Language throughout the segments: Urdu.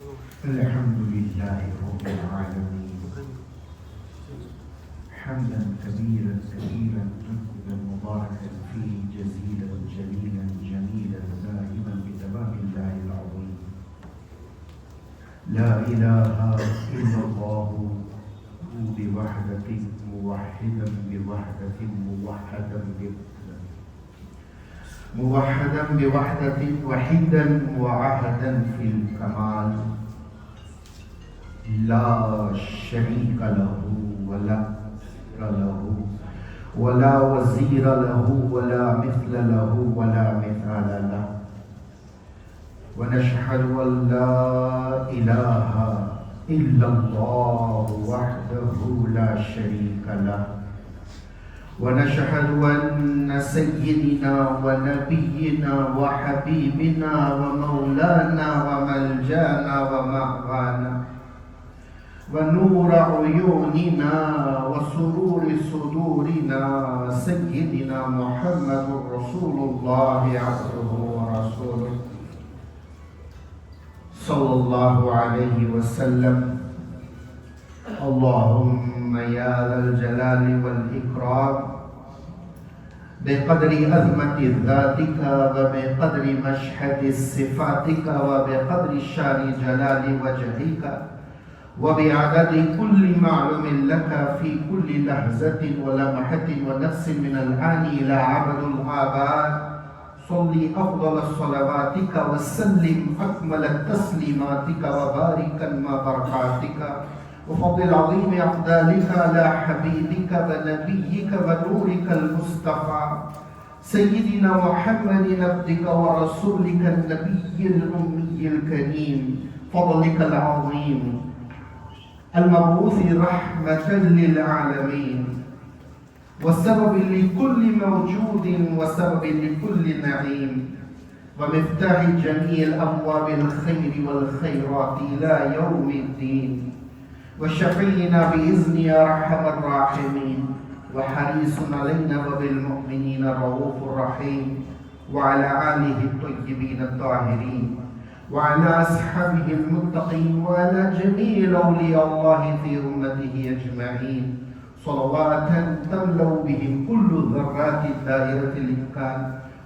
الحمد لله رب العالمين حمدا كبيرا كثيرا طيبا مباركا فيه جزيلا جليلا جميلا دائما بتمام الله العظيم. لا إله إلا الله بوحدة موحدا بوحدة موحدا بوحدة وحيدا وعهدا في الكمال لا شريك له ولا وزير له ولا مثل له ولا مثال له. ونشهد أن لا إله إلا الله وحده لا شريك له. ونشهد أن سيدنا ونبينا وحبيبنا ومولانا وملجانا ومأوانا ونور عيوننا وسرور صدورنا سيدنا محمد رسول الله عبده ورسوله صلى الله عليه وسلم. اللهم يا ذا الجلال والإكرام بقدر عظمة ذاتك وبقدر مشهد صفاتك وبقدر شان جلال وجهك وبعدد كل معلوم لك في كل لحظة ولمحة ونفس من الآن إلى عبد الآباد صل أفضل صلواتك وسلم أكمل تسليماتك وبارك ما بركاتك وفضل عظيم أفضالك على حبيبك ونبيك ونورك المصطفى سيدنا محمد عبدك ورسولك النبي الأمي الكريم فضلك العظيم المبعوث رحمة للعالمين والسبب لكل موجود وسبب لكل نعيم ومفتاح جميع أبواب الخير والخيرات إلى يوم الدين وشفينا بإذن يا أرحم الراحمين وحريص علينا وبالمؤمنين الرؤوف الرحيم وعلى آله الطيبين الطاهرين وعلى أصحابه المتقين وعلى جميع أولياء الله في أمته أجمعين صلوات تملأ بهم كل ذرات دائرة الإمكان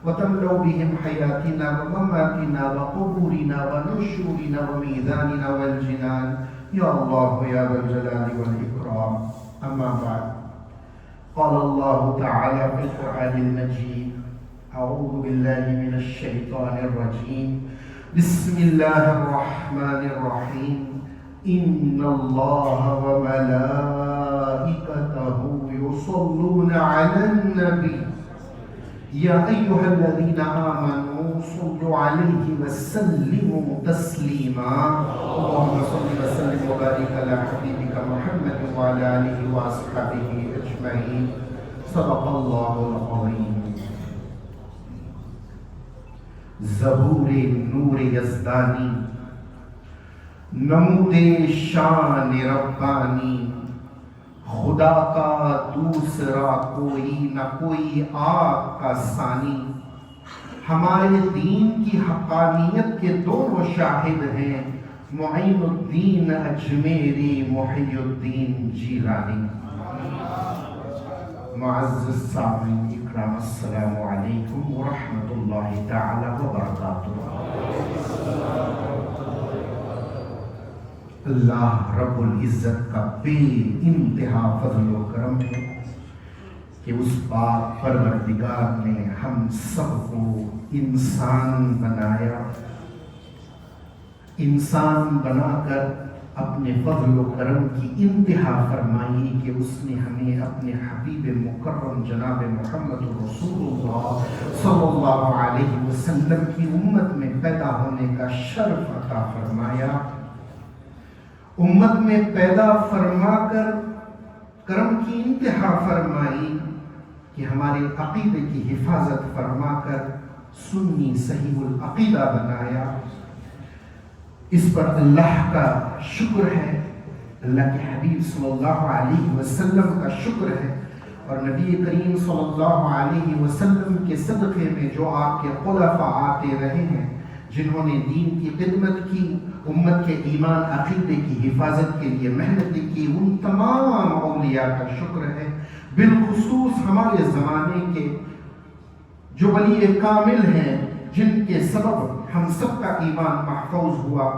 وتملأ بهم حياتنا ومماتنا وقبورنا ونشورنا وميزاننا والجنان يا الله يا ذا الجلال والإكرام. أما بعد قال الله تعالى في القرآن المجيد أعوذ بالله من الشيطان الرجيم بسم الله الرحمن الرحيم إن الله وملائكته يصلون على النبي يا أيها الذين آمنوا صلوا عليه وسلموا تسليما. اللهم صل وسلم وبارك على حبيبك محمد وعلى آله وأصحابه أجمعين. صدق الله العظيم. ظہور نور یزدانی نمود شان ربانی خدا کا دوسرا کوئی نہ کوئی آپ کا ثانی. ہمارے دین کی حقانیت کے دونوں شاہد ہیں معین الدین اجمیری محی الدین جیلانی. معزز سامعین اکرام السلام علیکم ورحمۃ اللہ تعالی وبرکاتہ. اللہ رب العزت کا بے انتہا فضل و کرم ہے کہ اس پاک پروردگار نے ہم سب کو انسان بنایا. انسان بنا کر اپنے فضل و کرم کی انتہا فرمائی کہ اس نے ہمیں اپنے حبیب مکرم جناب محمد رسول اللہ صلی اللہ علیہ وسلم کی امت میں پیدا ہونے کا شرف عطا فرمایا. امت میں پیدا فرما کر کرم کی انتہا فرمائی کہ ہمارے عقیدے کی حفاظت فرما کر سنی صحیح العقیدہ بنایا. اس پر اللہ کا شکر ہے، اللہ کے حبیب صلی اللہ علیہ وسلم کا شکر ہے اور نبی کریم صلی اللہ علیہ وسلم کے صدقے میں جو آپ کے خلفاء آتے رہے ہیں جنہوں نے دین کی خدمت کی، امت کے ایمان عقیدے کی حفاظت کے لیے محنتیں کی، ان تمام اولیاء کا شکر ہے۔ بالخصوص ہمارے زمانے کے جو ولی کامل ہیں، جن کے سبب ہم سب کا ایمان محفوظ ہوا،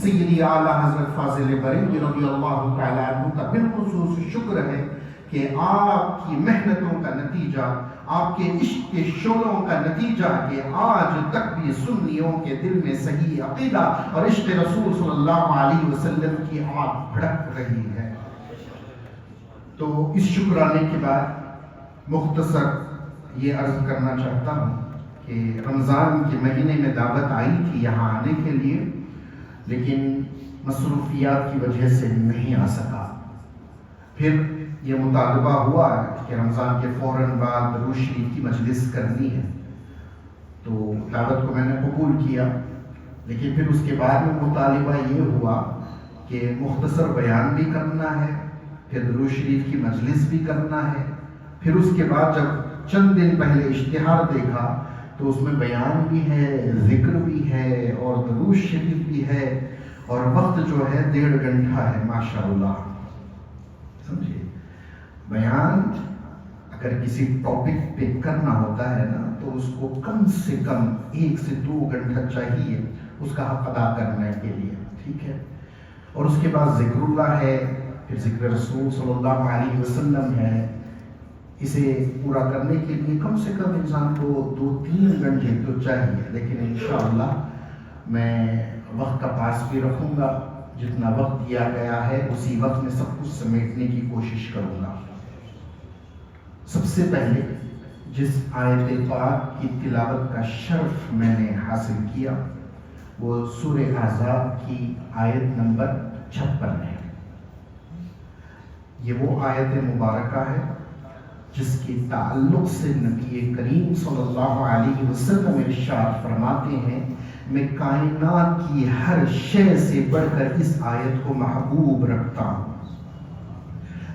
سیدی اعلیٰ حضرت فاضل بریلوی رضی اللہ تعالیٰ عنہ کا بالخصوص شکر ہے کہ آپ کی محنتوں کا نتیجہ، آپ کے عشق کے شعلوں کا نتیجہ کہ آج تک بھی سنیوں کے دل میں صحیح عقیدہ اور عشق رسول صلی اللہ علیہ وسلم کی آگ بھڑک رہی ہے۔ تو اس شکرانے کے بعد مختصر یہ عرض کرنا چاہتا ہوں کہ رمضان کے مہینے میں دعوت آئی تھی یہاں آنے کے لیے، لیکن مصروفیات کی وجہ سے نہیں آ سکا۔ پھر یہ مطالبہ ہوا کہ رمضان کے فوراً بعد درود شریف کی مجلس کرنی ہے، تو دعوت کو میں نے قبول کیا، لیکن پھر اس کے بعد میں مطالبہ یہ ہوا کہ مختصر بیان بھی کرنا ہے، پھر درود شریف کی مجلس بھی کرنا ہے۔ پھر اس کے بعد جب چند دن پہلے اشتہار دیکھا تو اس میں بیان بھی ہے، ذکر بھی ہے اور درود شریف بھی ہے، اور وقت جو ہے 1.5 گھنٹہ ہے۔ ماشاءاللہ، سمجھے، بیان اگر کسی ٹاپک پہ کرنا ہوتا ہے نا تو اس کو کم سے کم 1 سے 2 گھنٹہ چاہیے اس کا حق ادا کرنے کے لیے، ٹھیک ہے۔ اور اس کے بعد ذکر اللہ ہے، پھر ذکر رسول صلی اللہ علیہ وسلم ہے۔ اسے پورا کرنے کے لیے کم سے کم انسان کو 2-3 گھنٹے تو چاہیے، لیکن انشاءاللہ میں وقت کا پاس بھی رکھوں گا، جتنا وقت دیا گیا ہے اسی وقت میں سب کچھ سمیٹنے کی کوشش کروں گا۔ سب سے پہلے جس آیت پاک کی تلاوت کا شرف میں نے حاصل کیا وہ سورہ احزاب کی آیت نمبر 56 ہے۔ یہ وہ آیت مبارکہ ہے جس کے تعلق سے نبی کریم صلی اللہ علیہ وسلم ارشاد فرماتے ہیں، میں کائنات کی ہر شے سے بڑھ کر اس آیت کو محبوب رکھتا ہوں۔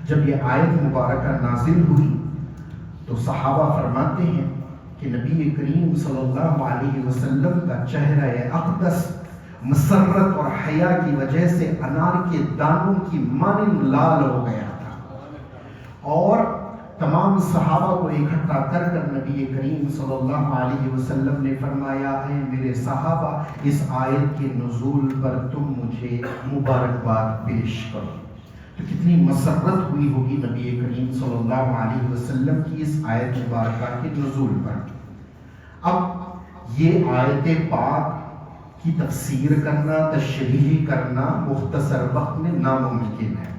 جب یہ آیت مبارکہ نازل ہوئی تو صحابہ فرماتے ہیں کہ نبی کریم صلی اللہ علیہ وسلم کا چہرہ اقدس مسرت اور حیا کی وجہ سے انار کے دانوں کی مانند لال ہو گیا تھا، اور تمام صحابہ کو اکٹھا کر کر نبی کریم صلی اللہ علیہ وسلم نے فرمایا، اے میرے صحابہ، اس آیت کے نزول پر تم مجھے مبارکباد پیش کرو۔ تو کتنی مسرت ہوئی ہوگی نبی کریم صلی اللہ علیہ وسلم کی اس آیت مبارکہ کے نزول پر۔ اب یہ آیت پاک کی تفسیر کرنا، تشریح کرنا مختصر وقت میں ناممکن ہے۔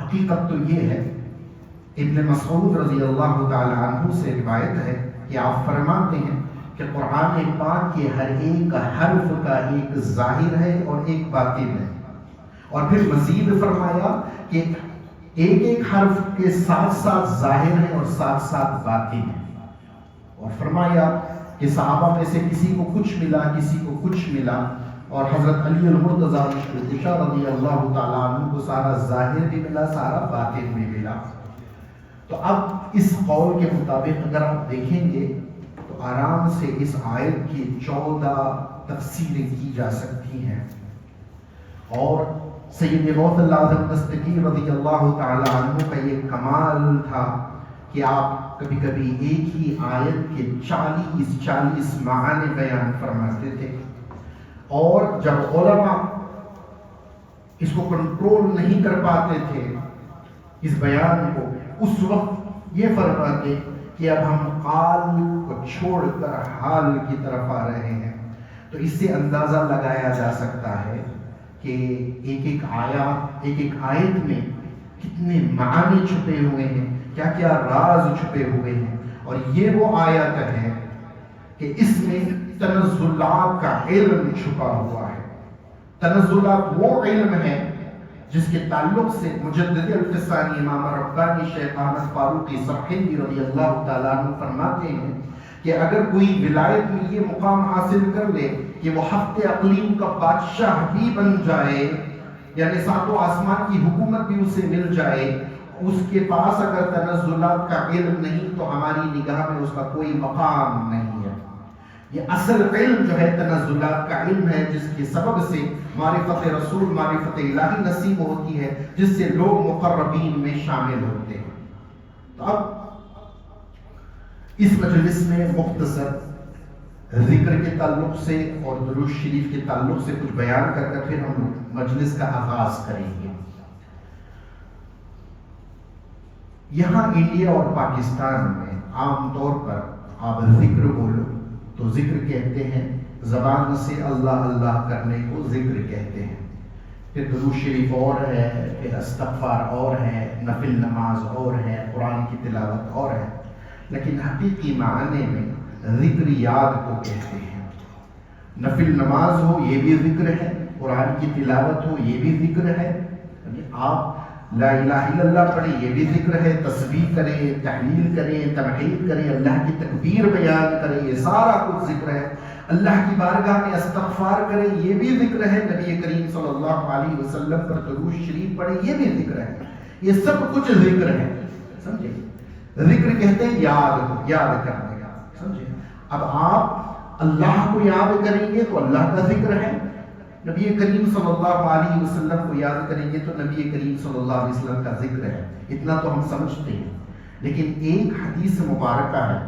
حقیقت تو یہ ہے، ابن مسعود رضی اللہ تعالی عنہ سے روایت ہے کہ آپ فرماتے ہیں کہ قرآن پاک کے ہر ایک حرف کا ایک ظاہر ہے اور ایک باطن ہے، اور پھر مزید فرمایا کہ ایک ایک حرف کے ساتھ ساتھ ظاہر ہے اور ساتھ ساتھ باطن ہے، اور فرمایا کہ صحابہ میں سے کسی کو کچھ ملا، کسی کو کچھ ملا، اور حضرت علی المرتضی رضی اللہ تعالیٰ عنہ کو سارا ظاہر بھی ملا، سارا باطن بھی ملا۔ تو اب اس قول کے مطابق اگر آپ دیکھیں گے تو آرام سے اس آیت کی 14 تفسیریں کی جا سکتی ہیں، اور سید غوث اللہ اعظم دستگیر رضی اللہ تعالی عنہ کا یہ کمال تھا کہ آپ کبھی کبھی ایک ہی آیت کے 40 معنی بیان فرماتے تھے، اور جب علماء اس کو کنٹرول نہیں کر پاتے تھے اس بیان کو، اس وقت یہ فرماتے کہ اب ہم قال کو چھوڑ کر حال کی طرف آ رہے ہیں۔ تو اس سے اندازہ لگایا جا سکتا ہے کہ ایک ایک آیت میں کتنے معنی چھپے ہوئے ہیں، کیا کیا راز چھپے ہوئے ہیں، اور یہ وہ آیت ہے کہ اس میں تنزلات کا علم چھپا ہوا ہے۔ تنزلات وہ علم ہے جس کے تعلق سے مجدد الفسانی امام ربانی شیخ احمد فاروقی سرخندی رضی اللہ تعالیٰ عنہ فرماتے ہیں کہ اگر کوئی ولایت میں یہ مقام حاصل کر لے کہ وہ ہفتے اقلیم کا بادشاہ بھی بن جائے، یعنی ساتوں آسمان کی حکومت بھی اسے مل جائے، اس کے پاس اگر تنزلات کا علم نہیں تو ہماری نگاہ میں اس کا کوئی مقام نہیں ہے۔ یہ اصل علم جو ہے تنزلات کا علم ہے، جس کے سبب سے معرفت رسول، معرفت الہی نصیب ہوتی ہے، جس سے لوگ مقربین میں شامل ہوتے ہیں۔ تو اب اس مجلس میں مختصر ذکر کے تعلق سے اور درود شریف کے تعلق سے کچھ بیان کر کر پھر ہم مجلس کا آغاز کریں گے۔ یہاں انڈیا اور پاکستان میں عام طور پر آپ ذکر بولو تو ذکر کہتے ہیں، زبان سے اللہ اللہ کرنے کو ذکر کہتے ہیں، پھر درود شریف اور ہے، پھر استغفار اور ہے، نفل نماز اور ہے، قرآن کی تلاوت اور ہے، لیکن حقیقی معنی میں ذکر یاد کو کہتے ہیں۔ نفل نماز ہو یہ بھی ذکر ہے، قرآن کی تلاوت ہو یہ بھی ذکر ہے، آپ لا الہ الا اللہ پڑھیں یہ بھی ذکر ہے، تسبیح کریں، تحلیل کریں، تمحید کریں، اللہ کی تکبیر بیان کریں، یہ سارا کچھ ذکر ہے۔ اللہ کی بارگاہ میں استغفار کریں یہ بھی ذکر ہے، نبی کریم صلی اللہ علیہ وسلم پر درود شریف پڑھیں یہ بھی ذکر ہے، یہ سب کچھ ذکر ہے، سمجھے؟ ذکر کہتے ہیں یاد کرنے کا، سمجھے؟ اب آپ اللہ کو یاد کریں گے تو اللہ کا ذکر ہے، نبی کریم صلی اللہ علیہ وسلم کو یاد کریں گے تو نبی کریم صلی اللہ علیہ وسلم کا ذکر ہے، اتنا تو ہم سمجھتے ہیں۔ لیکن ایک حدیث مبارکہ ہے،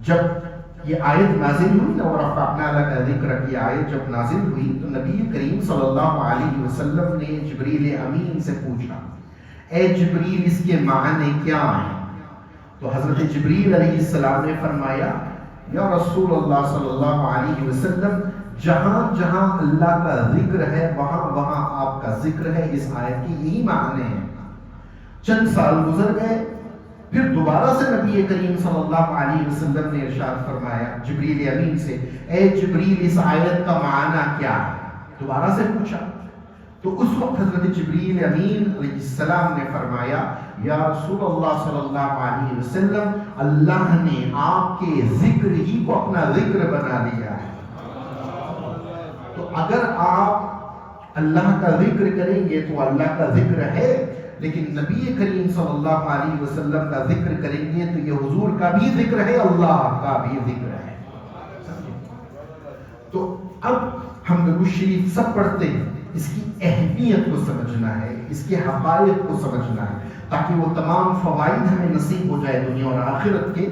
جب یہ آیت نازل ہوئی نا وَرَفَعْنَا لَكَ ذِكْرَكَ، یہ آیت جب نازل ہوئی تو نبی کریم صلی اللہ علیہ وسلم نے جبریل امین سے پوچھا، اے جبریل اس کے معنی کیا ہیں؟ تو حضرت جبریل علیہ السلام نے فرمایا، یا رسول اللہ صلی اللہ علیہ وسلم، جہاں جہاں اللہ کا ذکر ہے وہاں وہاں آپ کا ذکر ہے، اس آیت کی یہی معنی ہے۔ چند سال گزر گئے، پھر دوبارہ سے نبی کریم صلی اللہ علیہ وسلم نے ارشاد فرمایا جبریل امین سے، اے جبریل اس آیت کا معنی کیا ہے؟ دوبارہ سے پوچھا تو اس وقت حضرت جبریل امین علیہ السلام نے فرمایا، یا رسول اللہ صلی اللہ علیہ وسلم، اللہ نے آپ کے ذکر ہی کو اپنا ذکر بنا لیا ہے۔ تو اگر آپ اللہ کا ذکر کریں گے تو اللہ کا ذکر ہے، لیکن نبی کریم صلی اللہ علیہ وسلم کا ذکر کریں گے تو یہ حضور کا بھی ذکر ہے، اللہ کا بھی ذکر ہے۔ تو اب ہم درود شریف سب پڑھتے ہیں، اس کی اہمیت کو سمجھنا ہے، اس کے حقائق کو سمجھنا ہے، تاکہ وہ تمام فوائد ہمیں نصیب ہو جائے دنیا اور آخرت کے۔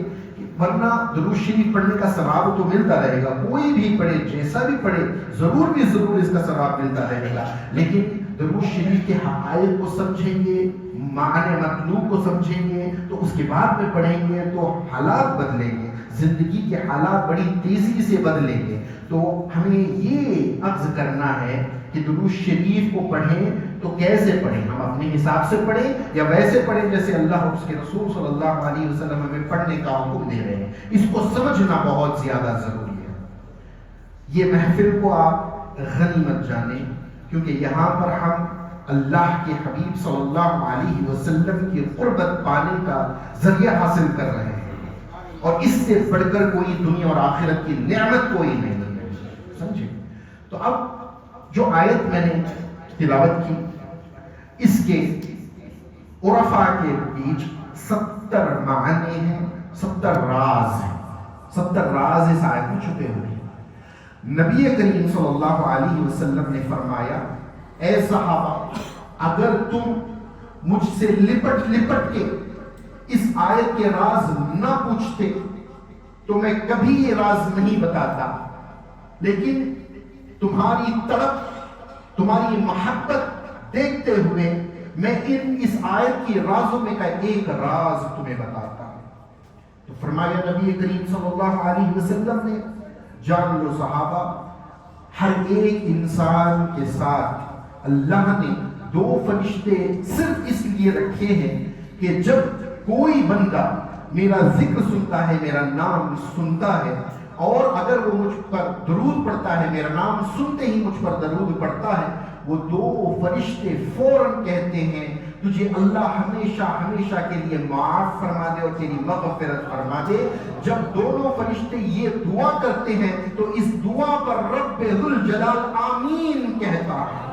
ورنہ درود شریف پڑھنے کا ثواب تو ملتا رہے گا، کوئی بھی پڑھے جیسا بھی پڑھے ضرور اس کا ثواب ملتا رہے گا، لیکن درود شریف کے حقائق کو سمجھیں گے، معنی مطلوب کو سمجھیں گے تو اس کے بعد میں پڑھیں گے تو حالات بدلیں گے، زندگی کے حالات بڑی تیزی سے بدلیں گے۔ تو ہمیں یہ عرض کرنا ہے کہ درود شریف کو پڑھیں تو کیسے پڑھیں؟ ہم اپنے حساب سے پڑھیں یا ویسے پڑھیں جیسے اللہ اور اس کے رسول صلی اللہ علیہ وسلم ہمیں پڑھنے کا حکم دے رہے ہیں؟ اس کو سمجھنا بہت زیادہ ضروری ہے۔ یہ محفل کو آپ غنیمت جانیں، کیونکہ یہاں پر ہم اللہ کے حبیب صلی اللہ علیہ وسلم کی قربت پانے کا ذریعہ حاصل کر رہے ہیں، اور اس سے بڑھ کر کوئی دنیا اور آخرت کی نعمت کوئی نہیں ہے، سمجھے؟ تو اب جو آیت میں نے تلاوت کی، اس کے عرفاء کے بیچ 70 معنی ہیں، 70 راز ہیں، 70 راز اس آیت میں چھپے ہوئے ہیں۔ نبی کریم صلی اللہ علیہ وسلم نے فرمایا، اے صحابہ، اگر تم مجھ سے لپٹ کے اس آیت کے راز نہ پوچھتے تو میں کبھی یہ راز نہیں بتاتا، لیکن تمہاری طرف، تمہاری محبت دیکھتے ہوئے میں اس آیت کی رازوں میں کا ایک راز تمہیں بتاتا ہوں۔ تو فرمایا نبی کریم صلی اللہ علیہ وسلم نے، جان لو صحابہ، ہر ایک انسان کے ساتھ اللہ نے 2 فرشتے صرف اس لیے رکھے ہیں کہ جب کوئی بندہ میرا ذکر سنتا ہے، میرا نام سنتا ہے، اور اگر وہ مجھ پر درود پڑھتا ہے، میرا نام سنتے ہی مجھ پر درود پڑھتا ہے، وہ 2 فرشتے فوراً کہتے ہیں، تجھے اللہ ہمیشہ ہمیشہ کے لیے معاف فرما دے اور تیری مغفرت فرما دے۔ جب دونوں فرشتے یہ دعا کرتے ہیں تو اس دعا پر رب ذوالجلال آمین کہتا ہے۔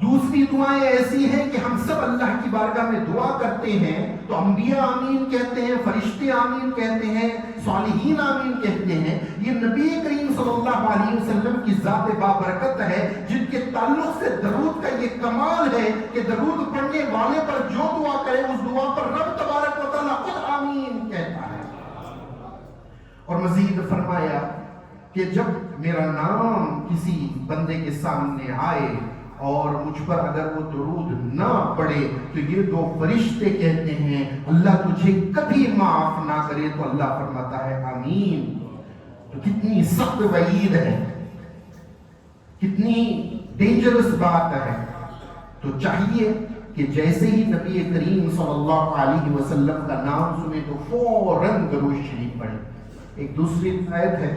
دوسری بھی دعائیں ایسی ہیں کہ ہم سب اللہ کی بارگاہ میں دعا کرتے ہیں تو انبیاء آمین کہتے ہیں، فرشتے آمین کہتے ہیں، صالحین آمین کہتے ہیں۔ یہ نبی کریم صلی اللہ علیہ وسلم کی ذات بابرکت ہے، جن کے تعلق سے درود کا یہ کمال ہے کہ درود پڑھنے والے پر جو دعا کرے اس دعا پر رب تبارک و تعالیٰ خود آمین کہتا ہے۔ اور مزید فرمایا کہ جب میرا نام کسی بندے کے سامنے آئے اور مجھ پر اگر وہ درود نہ پڑے تو یہ دو فرشتے کہتے ہیں اللہ تجھے کبھی معاف نہ کرے، تو اللہ فرماتا ہے آمین۔ تو کتنی سخت وعید ہے، کتنی ڈینجرس بات ہے۔ تو چاہیے کہ جیسے ہی نبی کریم صلی اللہ علیہ وسلم کا نام سنے تو فوراً درود شریف پڑھیں۔ ایک دوسری آیت ہے،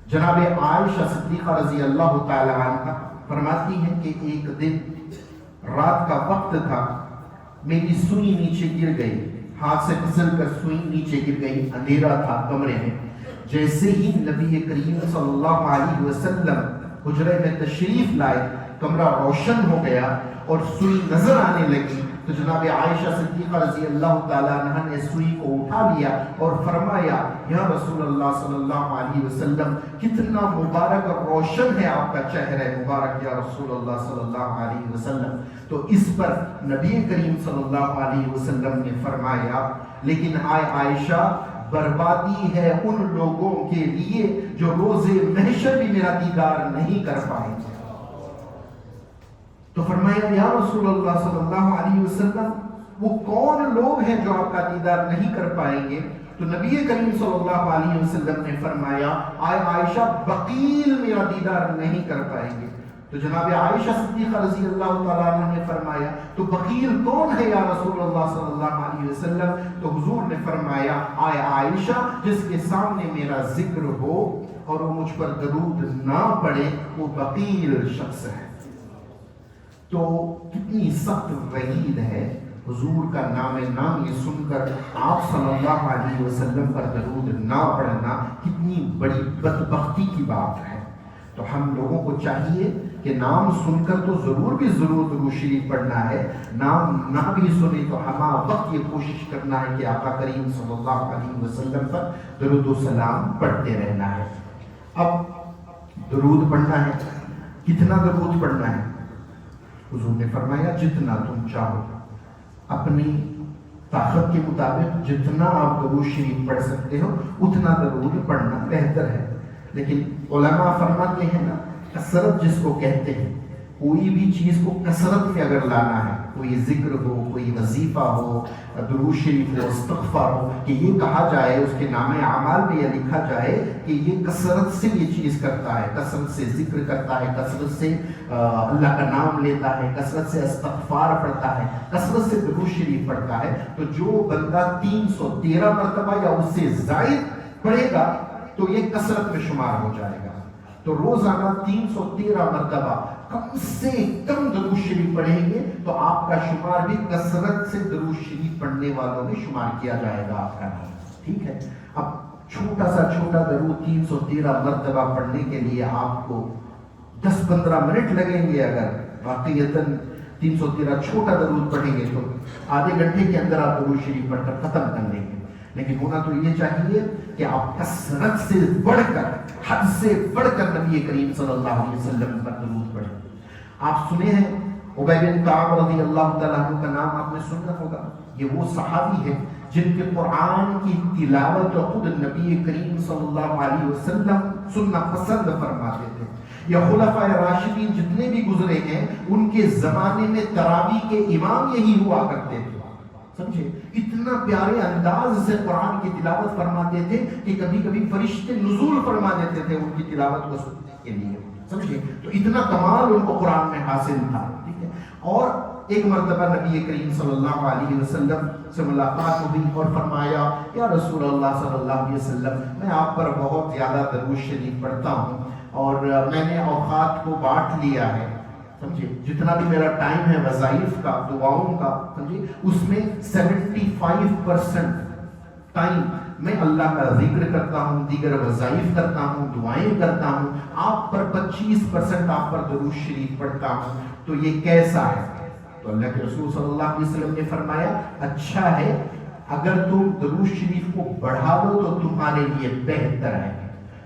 جناب عائشہ صدیقہ رضی اللہ تعالی عنہ فرماتی ہیں کہ ایک دن رات کا وقت تھا، میری سوئی نیچے گر گئی، ہاتھ سے پھسل کر سوئی نیچے گر گئی، اندھیرا تھا کمرے میں۔ جیسے ہی نبی کریم صلی اللہ علیہ وسلم حجرے میں تشریف لائے، کمرہ روشن ہو گیا اور سوئی نظر آنے لگی، تو جناب عائشہ صدیقہ رضی اللہ تعالیٰ عنہ نے سوئی کو اٹھا لیا اور فرمایا یا رسول اللہ صلی اللہ علیہ وسلم کتنا مبارک اور روشن ہے آپ کا چہرہ مبارک یا رسول اللہ صلی اللہ علیہ وسلم۔ تو اس پر نبی کریم صلی اللہ علیہ وسلم نے فرمایا لیکن عائشہ بربادی ہے ان لوگوں کے لیے جو روز محشر بھی میرا دیدار نہیں کر پائیں گے۔ تو فرمایا یا رسول اللہ صلی اللہ علیہ وسلم وہ کون لوگ ہیں جو آپ کا دیدار نہیں کر پائیں گے؟ تو نبی کریم صلی اللہ علیہ وسلم نے فرمایا عائشہ بقیل میرا دیدار نہیں کر پائیں گے۔ تو جناب عائشہ صدیقہ رضی اللہ تعالیٰ عنہ نے فرمایا تو بقیل کون ہے یا رسول اللہ صلی اللہ علیہ وسلم؟ تو حضور نے فرمایا عائشہ جس کے سامنے میرا ذکر ہو اور وہ مجھ پر درود نہ پڑے وہ بقیل شخص ہے۔ تو کتنی سخت وعید ہے، حضور کا نام یہ سن کر آپ صلی اللہ علیہ وسلم پر درود نہ پڑھنا کتنی بڑی بدبختی کی بات ہے۔ تو ہم لوگوں کو چاہیے کہ نام سن کر تو ضرور درود شریف پڑھنا ہے، نام نہ بھی سنے تو ہمہ وقت یہ کوشش کرنا ہے کہ آقا کریم صلی اللہ علیہ وسلم پر درود و سلام پڑھتے رہنا ہے۔ اب درود پڑھنا ہے، کتنا درود پڑھنا ہے؟ حضور نے فرمایا جتنا تم چاہو، اپنی طاقت کے مطابق جتنا آپ درود شریف پڑھ سکتے ہو اتنا درود پڑھنا بہتر ہے۔ لیکن علماء فرماتے ہیں نا کثرت جس کو کہتے ہیں، کوئی بھی چیز کو کثرت میں اگر لانا ہے، کوئی ذکر ہو، کوئی وظیفہ ہو، درود شریف ہو، استغفار ہو، کہ یہ کہا جائے اس کے نام اعمال میں یہ لکھا جائے کہ یہ کثرت سے یہ چیز کرتا ہے، کثرت سے ذکر کرتا ہے، کثرت سے اللہ کا نام لیتا ہے، کثرت سے استغفار پڑھتا ہے، کثرت سے درود شریف پڑھتا ہے، تو جو بندہ 313 مرتبہ یا اس سے زائد پڑھے گا تو یہ کثرت میں شمار ہو جائے گا۔ تو روزانہ 313 مرتبہ کم سے کم درود شریف پڑھیں گے تو آپ کا شمار بھی کثرت سے درود شریف پڑھنے والوں میں شمار کیا جائے گا آپ کا نام، ٹھیک ہے۔ اب چھوٹا سا چھوٹا درود 313 مرتبہ پڑھنے کے لیے آپ کو 10-15 منٹ لگیں گے، اگر واقعیتاً 313 چھوٹا درود پڑھیں گے تو آدھے گھنٹے کے اندر آپ درود شریف پڑھ کر ختم کر لیں گے۔ لیکن ہونا تو یہ چاہیے کہ آپ کثرت سے بڑھ کر، حد سے بڑھ کر نبی کریم صلی اللہ علیہ وسلم پر درود پڑھیں۔ آپ سنے ہیں ابی بن کعب رضی اللہ تعالیٰ عنہ کا نام آپ نے سنا ہوگا، یہ وہ صحابی ہے جن کے قرآن کی تلاوت خود نبی کریم صلی اللہ علیہ وسلم سننا پسند فرماتے تھے۔ یا خلفائے راشدین جتنے بھی گزرے ہیں ان کے زمانے میں تراویح کے امام یہی ہوا کرتے تھے، سمجھے؟ اتنا پیارے انداز سے قرآن کی تلاوت فرماتے تھے کہ کبھی کبھی فرشتے نزول فرما دیتے تھے ان کی تلاوت کو سننے کے لیے، سمجھے؟ تو اتنا کمال ان کو قرآن میں حاصل تھا، ٹھیک ہے۔ اور ایک مرتبہ نبی کریم صلی اللہ علیہ وسلم سے ملاقات ہوئی اور فرمایا یا رسول اللہ صلی اللہ علیہ وسلم میں آپ پر بہت زیادہ درود شریف پڑھتا ہوں اور میں نے اوقات کو بانٹ لیا ہے، سمجھے؟ جتنا بھی میرا ٹائم ہے وظائف کا، دعاؤں کا، سمجھے؟ اس میں 75% ٹائم میں اللہ کا ذکر کرتا ہوں، دیگر وظائف کرتا ہوں، دعائیں کرتا ہوں، آپ پر 25% آپ پر درود شریف پڑھتا ہوں، تو یہ کیسا ہے؟ تو اللہ کے رسول صلی اللہ علیہ وسلم نے فرمایا اچھا ہے، اگر تم درود شریف کو بڑھا دو تو تمہارے لیے بہتر ہے۔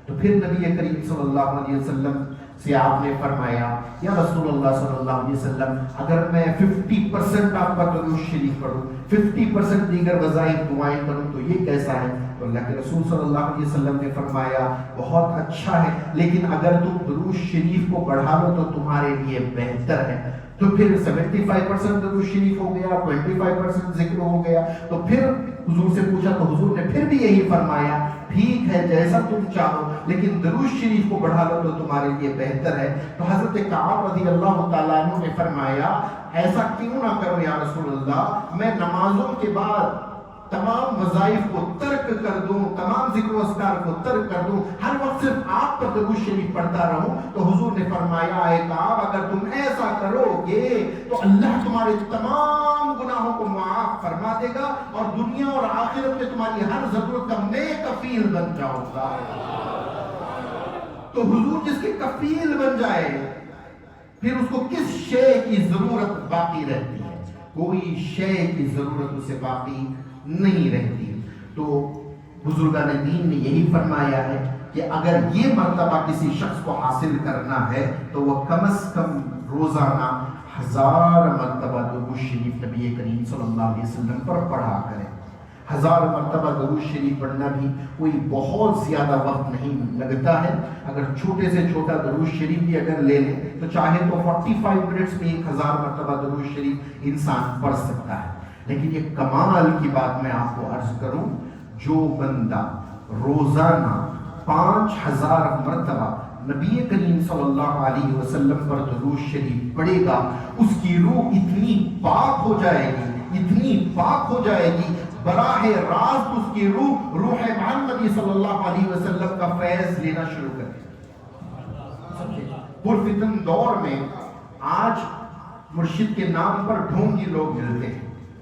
تو پھر نبی کریم صلی اللہ علیہ وسلم سے آپ نے فرمایا یا رسول اللہ صلی اللہ علیہ وسلم اگر میں 50% آپ کا درود شریف پڑھوں، 50% دیگر وظائف دعائیں کروں تو یہ کیسا ہے؟ تو اللہ کے رسول صلی اللہ علیہ وسلم نے فرمایا بہت اچھا ہے، لیکن اگر تم درود شریف کو بڑھا لو تو تمہارے لیے بہتر ہے۔ تو پھر 75% درود شریف ہو گیا، 25% ذکر ہو گیا۔ تو پھر حضور سے پوچھا تو حضور نے پھر بھی یہی فرمایا ٹھیک ہے جیسا تم چاہو، لیکن درود شریف کو بڑھا لو تو تمہارے لیے بہتر ہے۔ تو حضرت کعب رضی اللہ تعالیٰ عنہ نے فرمایا ایسا کیوں نہ کرو یا رسول اللہ، میں نمازوں کے بعد تمام وظائف کو ترک کر دوں، تمام ذکر و اذکار کو ترک کر دوں، ہر وقت صرف آپ پر درود شریف پڑھتا رہوں؟ تو حضور نے فرمایا اے کعب اگر تم ایسا کرو گے تو اللہ تمہارے تمام گناہوں کو معاف فرما دے گا اور دنیا اور آخرت میں تمہاری ہر ضرورت کا میں کفیل بن جاؤں گا۔ تو حضور جس کے کفیل بن جائے پھر اس کو کس شے کی ضرورت باقی رہتی ہے؟ کوئی شے کی ضرورت اسے باقی نہیں رہتی۔ تو بزرگان دین نے یہی فرمایا ہے کہ اگر یہ مرتبہ کسی شخص کو حاصل کرنا ہے تو وہ کم از کم روزانہ 1000 مرتبہ درود شریف نبی کریم صلی اللہ علیہ وسلم پر پڑھا کرے۔ 1000 مرتبہ درود شریف پڑھنا بھی کوئی بہت زیادہ وقت نہیں لگتا ہے۔ اگر چھوٹے سے چھوٹا درود شریف بھی اگر لے لیں تو چاہے تو 45 منٹس میں 1000 مرتبہ درود شریف انسان پڑھ سکتا ہے۔ لیکن یہ کمال کی بات میں آپ کو عرض کروں، جو بندہ روزانہ 5000 مرتبہ نبی کریم صلی اللہ علیہ وسلم پر درود شریف پڑھے گا، اس کی روح اتنی پاک ہو جائے گی، اتنی پاک ہو جائے گی، براہ راست اس کی روح محمدی صلی اللہ علیہ وسلم کا فیض لینا شروع کر دے۔ پرفتن دور میں آج مرشد کے نام پر ڈھونگی لوگ ملتے ہیں،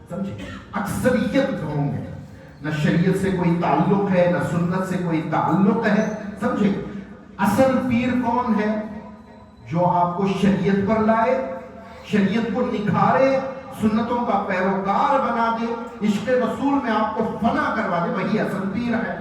سمجھے، اکثریت ڈھونگ ہے، نہ شریعت سے کوئی تعلق ہے، نہ سنت سے کوئی تعلق ہے، سمجھے۔ اصل پیر کون ہے؟ جو آپ کو شریعت پر لائے، شریعت کو نکھارے، سنتوں کا پیروکار بنا دے، عشق رسول میں آپ کو فنا کروا دے، وہی اصل پیر ہے،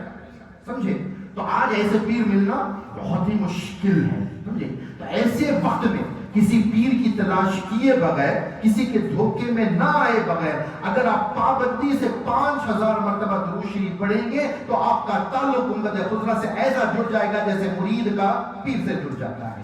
سمجھے۔ تو آج ایسے پیر ملنا بہت ہی مشکل ہے، سمجھے۔ تو ایسے وقت میں کسی پیر کی تلاش کیے بغیر، کسی کے دھوکے میں نہ آئے بغیر اگر آپ پابندی سے 5000 مرتبہ درود شریف پڑھیں گے تو آپ کا تعلق گنبد خضرا سے ایسا جڑ جائے گا جیسے مرید کا پیر سے جڑ جاتا ہے۔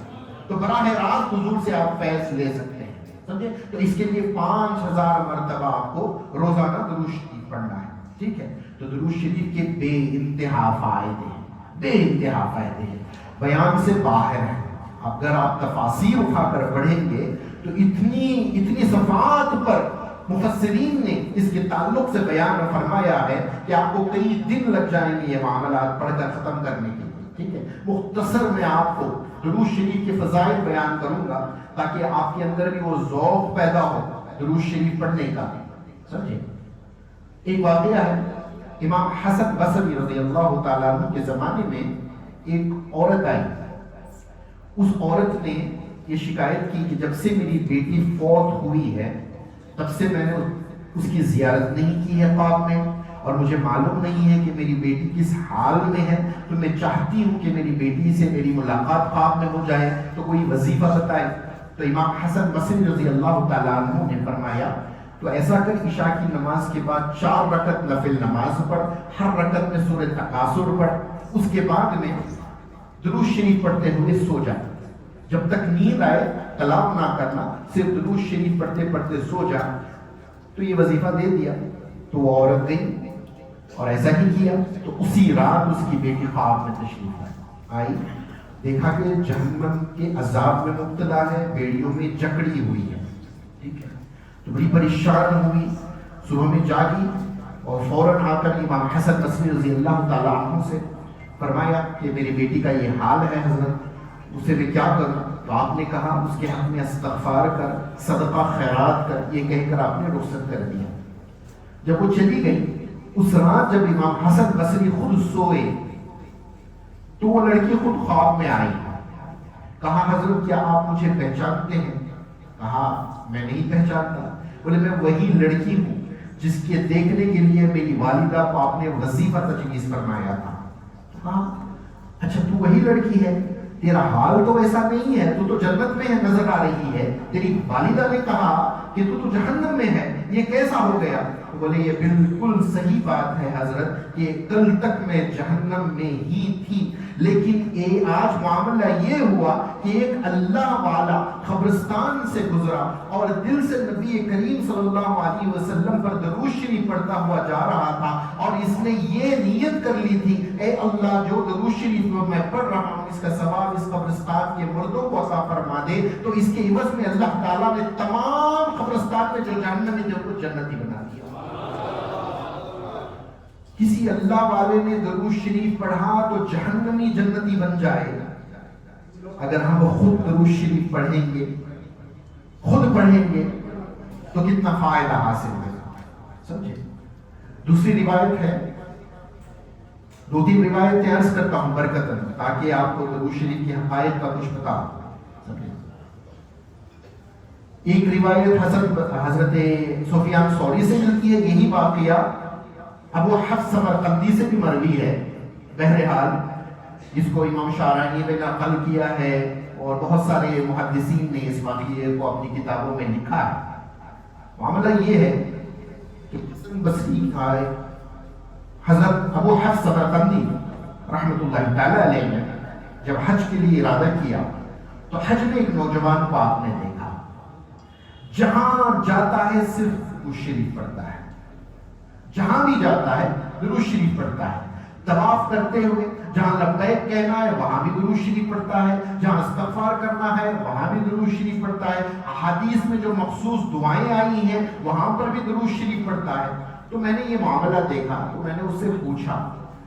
تو براہ راست حضور سے آپ فیض لے سکتے ہیں، سمجھے۔ تو اس کے لیے 5000 مرتبہ آپ کو روزانہ درود شریف پڑھنا ہے، ٹھیک ہے۔ تو درود شریف کے بے انتہا فائدے ہیں، بے انتہا فائدے ہیں، بیان سے باہر ہیں۔ اگر آپ تفاسیر اٹھا کر پڑھیں گے تو اتنی صفحات پر مفسرین نے اس کے تعلق سے بیان فرمایا ہے کہ آپ کو کئی دن لگ جائیں گے یہ معاملات پڑھ کر ختم کرنے کے لیے، ٹھیک ہے۔ مختصر میں آپ کو درود شریف کے فضائل بیان کروں گا تاکہ آپ کے اندر بھی وہ ذوق پیدا ہو درود شریف پڑھنے کا، سمجھے۔ ایک واقعہ ہے، امام حسن بصری رضی اللہ تعالیٰ عنہ کے زمانے میں ایک عورت آئی۔ اس عورت نے یہ شکایت کی کہ جب سے میری بیٹی فوت ہوئی ہے تب سے میں نے اس کی زیارت نہیں کی ہے خواب میں، اور مجھے معلوم نہیں ہے کہ میری بیٹی کس حال میں ہے، تو میں چاہتی ہوں کہ میری بیٹی سے میری ملاقات خواب میں ہو جائے، تو کوئی وظیفہ بتائے۔ تو امام حسن بصری رضی اللہ تعالیٰ عنہ نے فرمایا تو ایسا کر عشاء کی نماز کے بعد 4 رکعت نفل نماز پڑھ، ہر رکعت میں سورہ تکاثر پڑھ، اس کے بعد میں درود شریف پڑھتے ہوئے سو جا، جب تک نیند آئے کلام نہ کرنا، صرف درود شریف پڑھتے پڑھتے سو جا۔ تو یہ وظیفہ دے دیا، تو وہ عورت گئی اور ایسا ہی کیا۔ تو اسی رات اس کی بیٹی خواب میں تشریف آئی، دیکھا کہ جہنم کے عذاب میں مبتلا ہے، بیڑیوں میں جکڑی ہوئی ہے، ٹھیک ہے۔ تو بڑی پریشان ہوئی، صبح میں جاگی اور فوراً آ کر امام حسن بصری رضی اللہ تعالیٰ عنہ سے فرمایا کہ میری بیٹی کا یہ حال ہے حضرت، اسے میں کیا کروں؟ تو آپ نے کہا اس کے حق میں استغفار کر، صدقہ خیرات کر، یہ کہہ کر آپ نے رخصت کر دیا۔ جب وہ چلی گئی اس رات جب امام حسن بصری خود سوئے تو وہ لڑکی خود خواب میں آئی. کہا حضرت کیا آپ مجھے پہچانتے ہیں؟ کہا میں نہیں پہچانتا. بولے میں وہی لڑکی ہوں جس کے دیکھنے کے لیے میری والدہ کو آپ نے وظیفہ تجویز فرمایا تھا. کہا اچھا تو وہی لڑکی ہے، تیرا حال تو ایسا نہیں ہے، تو جنت میں نظر آ رہی ہے. تیری والدہ نے کہا کہ تو جہنم میں ہے، یہ کیسا ہو گیا؟ تو بولے یہ بالکل صحیح بات ہے حضرت کہ کل تک میں جہنم میں ہی تھی، لیکن آج معاملہ یہ ہوا کہ ایک اللہ والا قبرستان سے گزرا اور دل سے نبی کریم صلی اللہ علیہ وسلم پر درود شریف پڑھتا ہوا جا رہا تھا، اور اس نے یہ نیت کر لی تھی اے اللہ جو درود شریف میں پڑھ رہا ہوں اس کا ثواب اس قبرستان کے مردوں کو عطا فرما دے. تو اس کے عوض میں اللہ تعالیٰ نے تمام قبرستان میں جو جہنمی تھے ان کو جنتی بنا دیا. کسی اللہ والے نے درود شریف پڑھا تو جہنمی جنتی بن جائے. اگر ہم خود درود شریف پڑھیں گے، خود پڑھیں گے تو کتنا فائدہ حاصل ہوگا، سمجھے. دوسری روایت ہے، دو تین روایتیں عرض کرتا ہوں برکتاً تاکہ آپ کو درود شریف کی حقائق کا کچھ پتا سمجھے. ایک روایت حضرت سفیان ثوری سے ملتی ہے، یہی واقعہ ابو حفص سمرقندی سے بھی مروی ہے. بہرحال اس کو امام شارانی نے نقل کیا ہے اور بہت سارے محدثین نے اس واقعے کو اپنی کتابوں میں لکھا ہے. معاملہ یہ ہے کہ حسن بصری آئے، حضرت ابو حفص سمرقندی رحمۃ اللہ تعالی علیہ نے جب حج کے لیے ارادہ کیا تو حج میں ایک نوجوان کو آپ نے دیکھا، جہاں جاتا ہے صرف درود شریف پڑھتا ہے، جہاں بھی جاتا ہے درود شریف پڑھتا ہے. طواف کرتے ہوئے جہاں لبیک کہنا ہے وہاں بھی درود شریف پڑھتا ہے، جہاں استغفار کرنا ہے وہاں بھی درود شریف پڑھتا ہے، احادیث میں جو مخصوص دعائیں آئی ہیں وہاں پر بھی درود شریف پڑھتا ہے. تو میں نے یہ معاملہ دیکھا تو میں نے اس سے پوچھا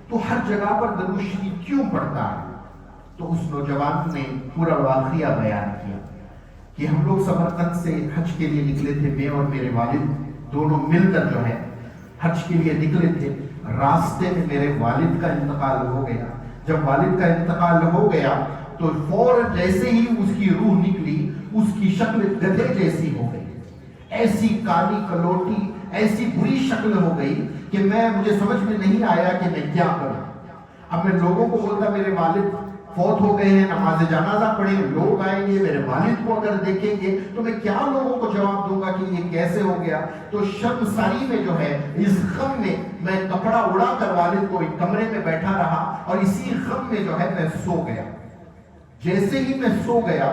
تو ہر جگہ پر درود شریف کیوں پڑھتا ہے؟ تو اس نوجوان نے پورا واقعہ بیان کیا کہ ہم لوگ سمرقند سے حج کے لیے نکلے تھے، میں اور میرے والد دونوں مل کر جو ہے حج کے لیے نکلے تھے. راستے میں میرے والد کا انتقال ہو گیا. جب والد کا انتقال ہو گیا تو فوراً جیسے ہی اس کی روح نکلی اس کی شکل گدھے جیسی ہو گئی، ایسی کالی کلوٹی، ایسی بری شکل ہو گئی کہ مجھے سمجھ میں نہیں آیا کہ میں کیا کروں. اب میں لوگوں کو بولتا میرے والد فوت ہو گئے ہیں، نماز جنازہ پڑھے، لوگ آئیں گے میرے والد کو اگر دیکھیں گے تو میں کیا لوگوں کو جواب دوں گا کہ یہ کیسے ہو گیا. تو شرمساری میں جو ہے اس غم میں کپڑا اڑا کر والد کو ایک کمرے میں بیٹھا رہا اور اسی غم میں جو ہے میں سو گیا. جیسے ہی میں سو گیا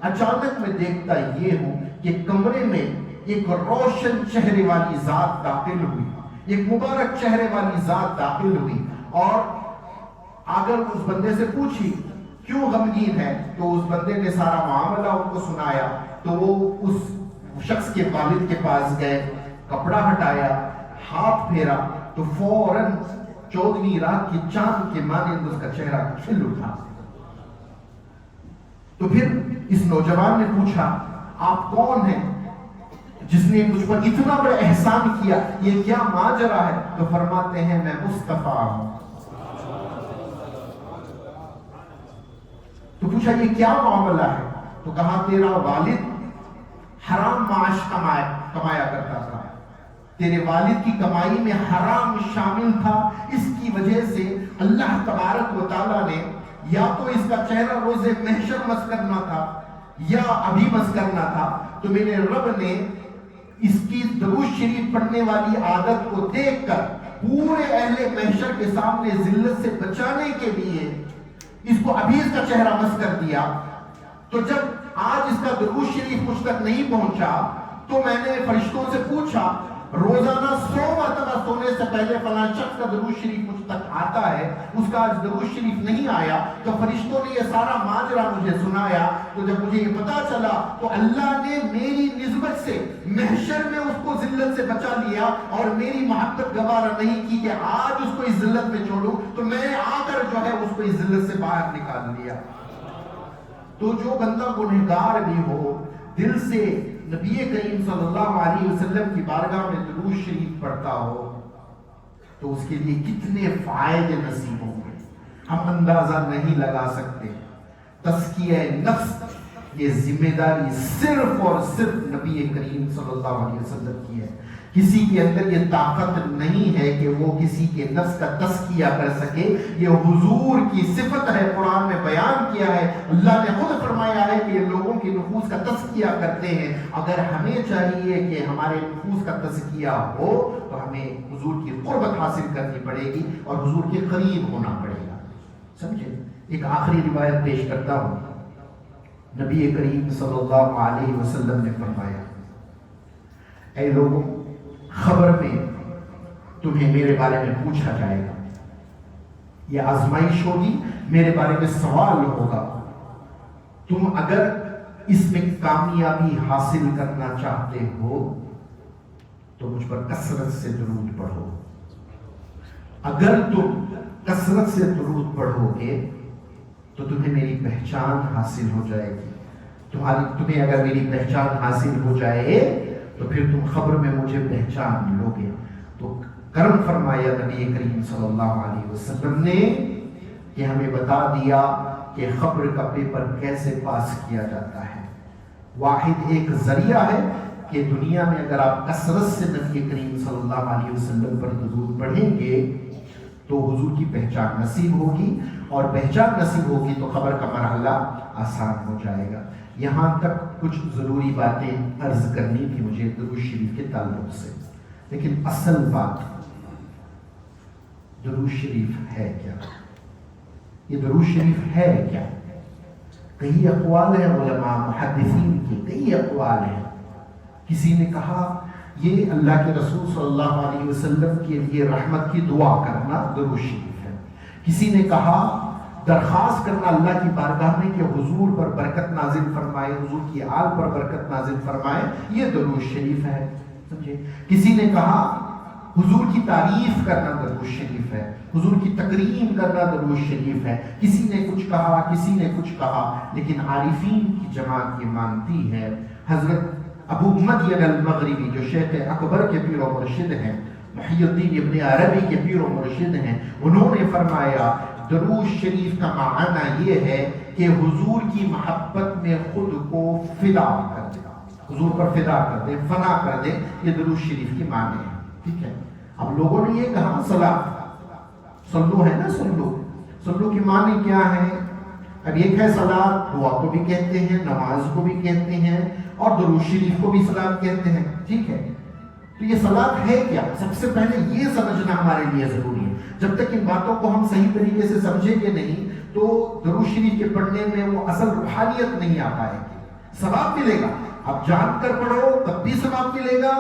اچانک میں دیکھتا یہ ہوں کہ کمرے میں ایک روشن چہرے والی ذات داخل ہوئی، ایک مبارک چہرے والی ذات داخل ہوئی اور اگر اس بندے سے پوچھی کیوں غمگین ہے تو اس بندے نے سارا معاملہ ان کو سنایا. تو وہ اس شخص کے والد کے پاس گئے، کپڑا ہٹایا، ہاتھ پھیرا تو فوراً 14ویں رات کی چاند کے مانند اس کا چہرہ کھل اٹھا. تو پھر اس نوجوان نے پوچھا آپ کون ہیں جس نے مجھ پر اتنا بڑا احسان کیا، یہ کیا ماجرا ہے؟ تو فرماتے ہیں میں مصطفیٰ ہوں. تو پوچھا یہ کیا معاملہ ہے؟ تو کہا تیرا والد حرام معاش کمایا کرتا تھا، تیرے والد کی کمائی میں حرام شامل تھا، اس کی وجہ سے اللہ تبارک و تعالیٰ نے یا تو اس کا چہرہ روز محشر مس کرنا تھا یا ابھی مس کرنا تھا. تو میرے رب نے اس کی درود شریف پڑھنے والی عادت کو دیکھ کر پورے اہل محشر کے سامنے ذلت سے بچانے کے لیے اس کو ابھی اس کا چہرہ مس کر دیا. تو جب آج اس کا درود شریف مجھ تک نہیں پہنچا تو میں نے فرشتوں سے پوچھا روزانہ 100 مرتبہ سونے سے پہلے فلاں شخص کا درود شریف مجھ تک آتا ہے، اس کا آج درود شریف نہیں آیا. تو فرشتوں نے یہ سارا ماجرا مجھے سنایا. تو جب مجھے یہ پتا چلا تو اللہ نے میری نسبت سے محشر میں اس کو ذلت سے بچا لیا اور میری محبت گوارا نہیں کی کہ آج اس کو اس ذلت میں چھوڑوں. تو میں نے آ کر جو ہے اس کو اس ذلت سے باہر نکال لیا. تو جو بندہ گنہگار بھی ہو دل سے نبی کریم صلی اللہ علیہ وسلم کی بارگاہ میں درود شریف پڑھتا ہو تو اس کے لیے کتنے فائدے نصیب ہوں گے ہم اندازہ نہیں لگا سکتے۔ تزکیہ نفس یہ ذمہ داری صرف اور صرف نبی کریم صلی اللہ علیہ وسلم کی ہے۔ کسی کے اندر یہ طاقت نہیں ہے کہ وہ کسی کے نفس کا تزکیہ کر سکے، یہ حضور کی صفت ہے، قرآن میں بیان کیا ہے، اللہ نے خود فرمایا ہے کہ یہ لوگوں کے نفوس کا تزکیہ کرتے ہیں۔ اگر ہمیں چاہیے کہ ہمارے نفوس کا تزکیہ ہو تو ہمیں حضور کی قربت حاصل کرنی پڑے گی اور حضور کے قریب ہونا پڑے گا، سمجھے؟ ایک آخری روایت پیش کرتا ہوں۔ نبی کریم صلی اللہ علیہ وسلم نے فرمایا، اے لوگوں، خبر میں تمہیں میرے بارے میں پوچھا جائے گا، یہ آزمائش ہوگی، میرے بارے میں سوال ہوگا، تم اگر اس میں کامیابی حاصل کرنا چاہتے ہو تو مجھ پر کثرت سے درود پڑھو۔ اگر تم کثرت سے درود پڑھو گے تو تمہیں میری پہچان حاصل ہو جائے گی۔ تمہیں اگر میری پہچان حاصل ہو جائے تو پھر تم خبر میں مجھے پہچان لو گے۔ تو کرم فرمایا نبی کریم صلی اللہ علیہ وسلم نے کہ ہمیں بتا دیا کہ خبر کا پیپر کیسے پاس کیا جاتا ہے۔ واحد ایک ذریعہ ہے کہ دنیا میں اگر آپ کثرت سے نبی کریم صلی اللہ علیہ وسلم پر درود پڑھیں گے تو حضور کی پہچان نصیب ہوگی، اور پہچان نصیب ہوگی تو خبر کا مرحلہ آسان ہو جائے گا۔ یہاں تک کچھ ضروری باتیں عرض کرنی تھی مجھے درود شریف کے تعلق سے، لیکن اصل بات درود شریف ہے کیا؟ یہ درود شریف ہے کیا؟ کئی اقوال ہیں علماء محدثین کے، کئی اقوال ہیں۔ کسی نے کہا یہ اللہ کے رسول صلی اللہ علیہ وسلم کے لیے رحمت کی دعا کرنا درود شریف ہے۔ کسی نے کہا درخواست کرنا اللہ کی بارگاہ میں کہ حضور پر برکت نازل فرمائے، حضور کی آل پر برکت نازل فرمائے، یہ درود شریف ہے، سمجھے؟ کسی نے کہا حضور کی تعریف کرنا درود شریف ہے، حضور کی تکریم کرنا درود شریف ہے۔ کسی نے کچھ کہا، کسی نے کچھ کہا، لیکن عارفین کی جماعت یہ مانتی ہے۔ حضرت ابو مدین المغربی جو شیخ اکبر کے پیر و مرشد ہیں، محی الدین ابن عربی کے پیر و مرشد ہیں، انہوں نے فرمایا درود شریف کا معنی یہ ہے کہ حضور کی محبت میں خود کو فدا کر دے، حضور پر فدا کر دے، فنا کر دے، یہ درود شریف کی معنی ہے، ٹھیک ہے؟ اب لوگوں نے یہ کہا صلاۃ، صلو ہے نا، صلو کی معنی کیا ہے؟ اب ایک ہے صلاۃ، دعا کو بھی کہتے ہیں، نماز کو بھی کہتے ہیں، اور درود شریف کو بھی صلاۃ کہتے ہیں، ٹھیک ہے؟ تو یہ صلاۃ ہے کیا؟ سب سے پہلے یہ سمجھنا ہمارے لیے ضروری ہے۔ جب تک ان باتوں کو ہم صحیح طریقے سے سمجھیں گے نہیں تو درود شریف کے پڑھنے میں وہ اصل روحانیت نہیں آ پائے گی۔ ثواب ملے گا، آپ جان کر پڑھو تب بھی ثواب ملے گا،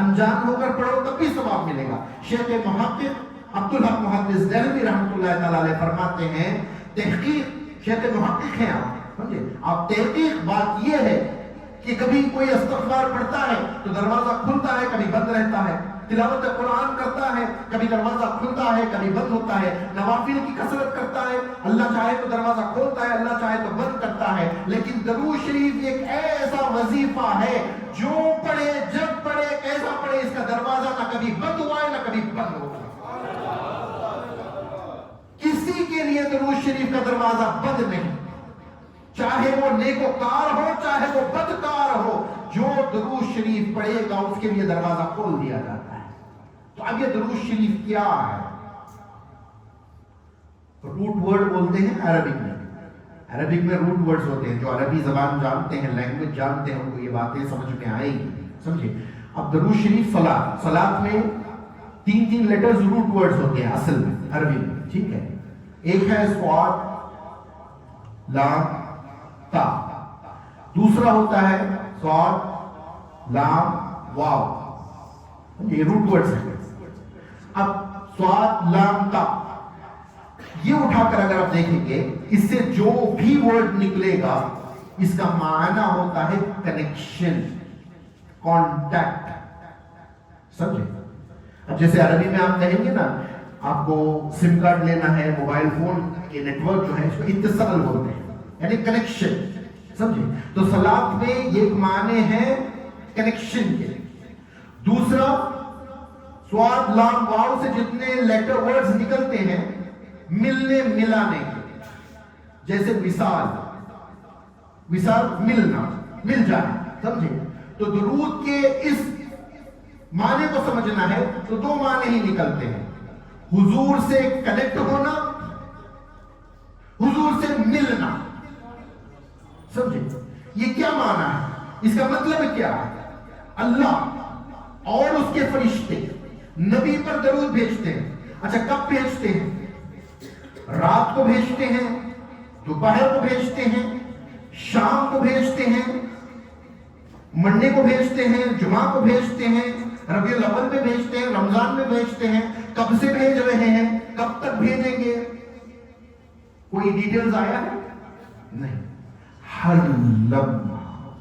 انجان ہو کر پڑھو تب بھی ثواب ملے گا۔ شیخ محقق عبدالحق محدث دہلوی رحمۃ اللہ تعالی علیہ فرماتے ہیں، تحقیق، شیخ محقق ہیں آپ، سمجھے؟ آپ تحقیق بات یہ ہے کہ کبھی کوئی استغفار پڑھتا ہے تو دروازہ کھلتا ہے، کبھی بند رہتا ہے، تلاوت قرآن کرتا ہے، کبھی دروازہ کھلتا ہے، کبھی بند ہوتا ہے، نوافل کی کثرت کرتا ہے، اللہ چاہے تو دروازہ کھولتا ہے، اللہ چاہے تو بند کرتا ہے۔ لیکن درود شریف ایک ایسا وظیفہ ہے جو پڑھے، جب پڑھے، کیسا پڑھے، اس کا دروازہ نہ کبھی بند ہوا ہے نہ کبھی بند ہوگا۔ کسی کے لیے درود شریف کا دروازہ بند نہیں، چاہے وہ نیکوکار ہو چاہے وہ بدکار ہو، جو درود شریف پڑھے گا اس کے لیے دروازہ کھول دیا جاتا ہے۔ تو اب یہ درود شریف کیا ہے؟ روٹ ورڈ بولتے ہیں عربک میں روٹ ورڈز ہوتے ہیں، جو عربی زبان جانتے ہیں، لینگویج جانتے ہیں، ان کو یہ باتیں سمجھ میں آئیں گی، سمجھے؟ اب درود شریف صلاۃ میں تین لیٹرز روٹ ورڈز ہوتے ہیں اصل میں عربی میں، ٹھیک ہے؟ ایک ہے صاد، لام، تا، دوسرا ہوتا ہے صاد، لام، واو، یہ روٹ ورڈز ہیں۔ اب صاد، لام، تا یہ اٹھا کر اگر آپ دیکھیں گے، اس سے جو بھی ورڈ نکلے گا اس کا معنی ہوتا ہے کنیکشن، کانٹیکٹ، سمجھے؟ اب جیسے عربی میں آپ کہیں گے نا، آپ کو سم کارڈ لینا ہے، موبائل فون کے نیٹ ورک جو ہے اس کو اتصال بولتے ہیں، یعنی کنیکشن، سمجھے؟ تو صلاۃ میں یہ ایک معنی ہے کنیکشن کے۔ دوسرا سواد لام واو سے جتنے لیٹر ورڈز نکلتے ہیں ملنے ملانے کے، جیسے وصال، وصال ملنا، مل جانا، سمجھے؟ تو درود کے اس معنی کو سمجھنا ہے تو دو معنی ہی نکلتے ہیں، حضور سے کنیکٹ ہونا، حضور سے ملنا، سمجھے؟ یہ کیا معنی ہے؟ اس کا مطلب کیا ہے؟ اللہ اور اس کے فرشتے نبی پر درود بھیجتے ہیں۔ اچھا کب بھیجتے ہیں؟ رات کو بھیجتے ہیں، دوپہر کو بھیجتے ہیں، شام کو بھیجتے ہیں، منڈے کو بھیجتے ہیں، جمعہ کو بھیجتے ہیں، ربیع الاول میں بھیجتے ہیں، رمضان میں بھیجتے ہیں۔ کب سے بھیج رہے ہیں، کب تک بھیجیں گے، کوئی ڈیٹیلز آیا ہے؟ نہیں۔ ہر لمحہ،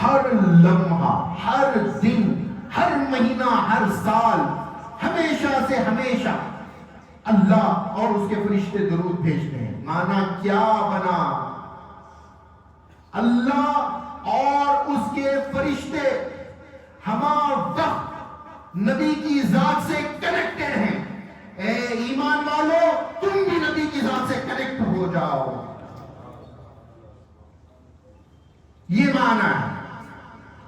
ہر لمحہ، ہر دن، ہر مہینہ، ہر سال، ہمیشہ سے ہمیشہ اللہ اور اس کے فرشتے درود بھیجتے ہیں۔ معنی کیا بنا؟ اللہ اور اس کے فرشتے ہما وقت نبی کی ذات سے کنیکٹڈ ہیں۔ اے ایمان والو، تم بھی نبی کی ذات سے کنیکٹ ہو جاؤ، یہ معنی ہے۔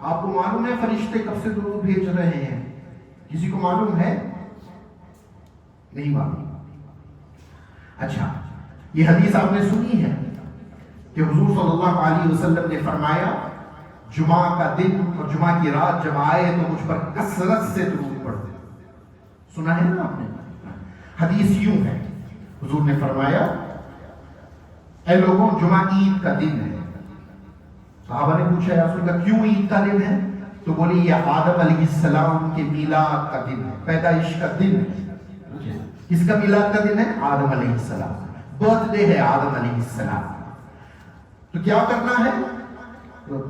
آپ کو معلوم ہے فرشتے کب سے درود بھیج رہے ہیں؟ کسی کو معلوم ہے؟ نہیں معلوم۔ اچھا، یہ حدیث آپ نے سنی ہے کہ حضور صلی اللہ علیہ وسلم نے فرمایا جمعہ کا دن اور جمعہ کی رات جب آئے تو مجھ پر کثرت سے درود پڑھتے۔ سنا ہے نا آپ نے؟ حدیث یوں ہے، حضور نے فرمایا اے لوگوں، جمعہ عید کا دن ہے۔ صحابہ نے پوچھا یا رسول اللہ کیوں عید کا دن ہے؟ تو بولی یہ آدم علیہ السلام کے میلاد کا دن ہے، پیدائش کا دن ہے۔ کس کا میلاد کا دن ہے؟ آدم علیہ السلام، برتھ ڈے ہے آدم علیہ السلام۔ تو کیا کرنا ہے؟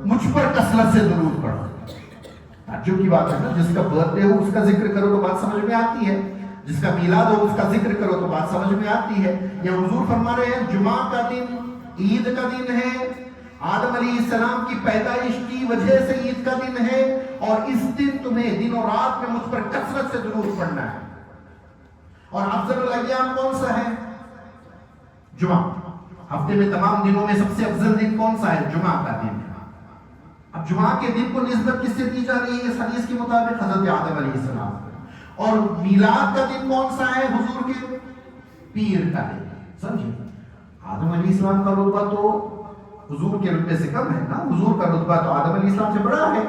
مجھ پر کثرت سے درود پڑھو۔ تعجب کی بات ہے نا، جس کا برتھ ڈے ہو اس کا ذکر کرو تو بات سمجھ میں آتی ہے، جس کا میلاد ہو اس کا ذکر کرو تو بات سمجھ میں آتی ہے۔ یا حضور فرما رہے ہیں جمعہ کا دن عید کا دن ہے، آدم علیہ السلام کی پیدائش کی وجہ سے عید کا دن ہے، اور اس دن تمہیں دن و رات میں مجھ پر کثرت سے درود پڑھنا ہے۔ اور افضل الایام کون سا ہے؟ جمعہ۔ ہفتے میں تمام دنوں میں سب سے افضل دن کون سا ہے؟ جمعہ کا دن ہے۔ اب جمعہ کے دن کو نسبت کس سے دی جا رہی ہے اس حدیث کے مطابق؟ حضرت آدم علیہ السلام۔ اور میلاد کا دن کون سا ہے حضور کے؟ پیر کا دن۔ سمجھے؟ آدم علیہ السلام کا رتبہ تو حضور کے رتبے سے کم ہے نا، حضور کا رتبہ تو آدم علیہ السلام سے بڑا ہے،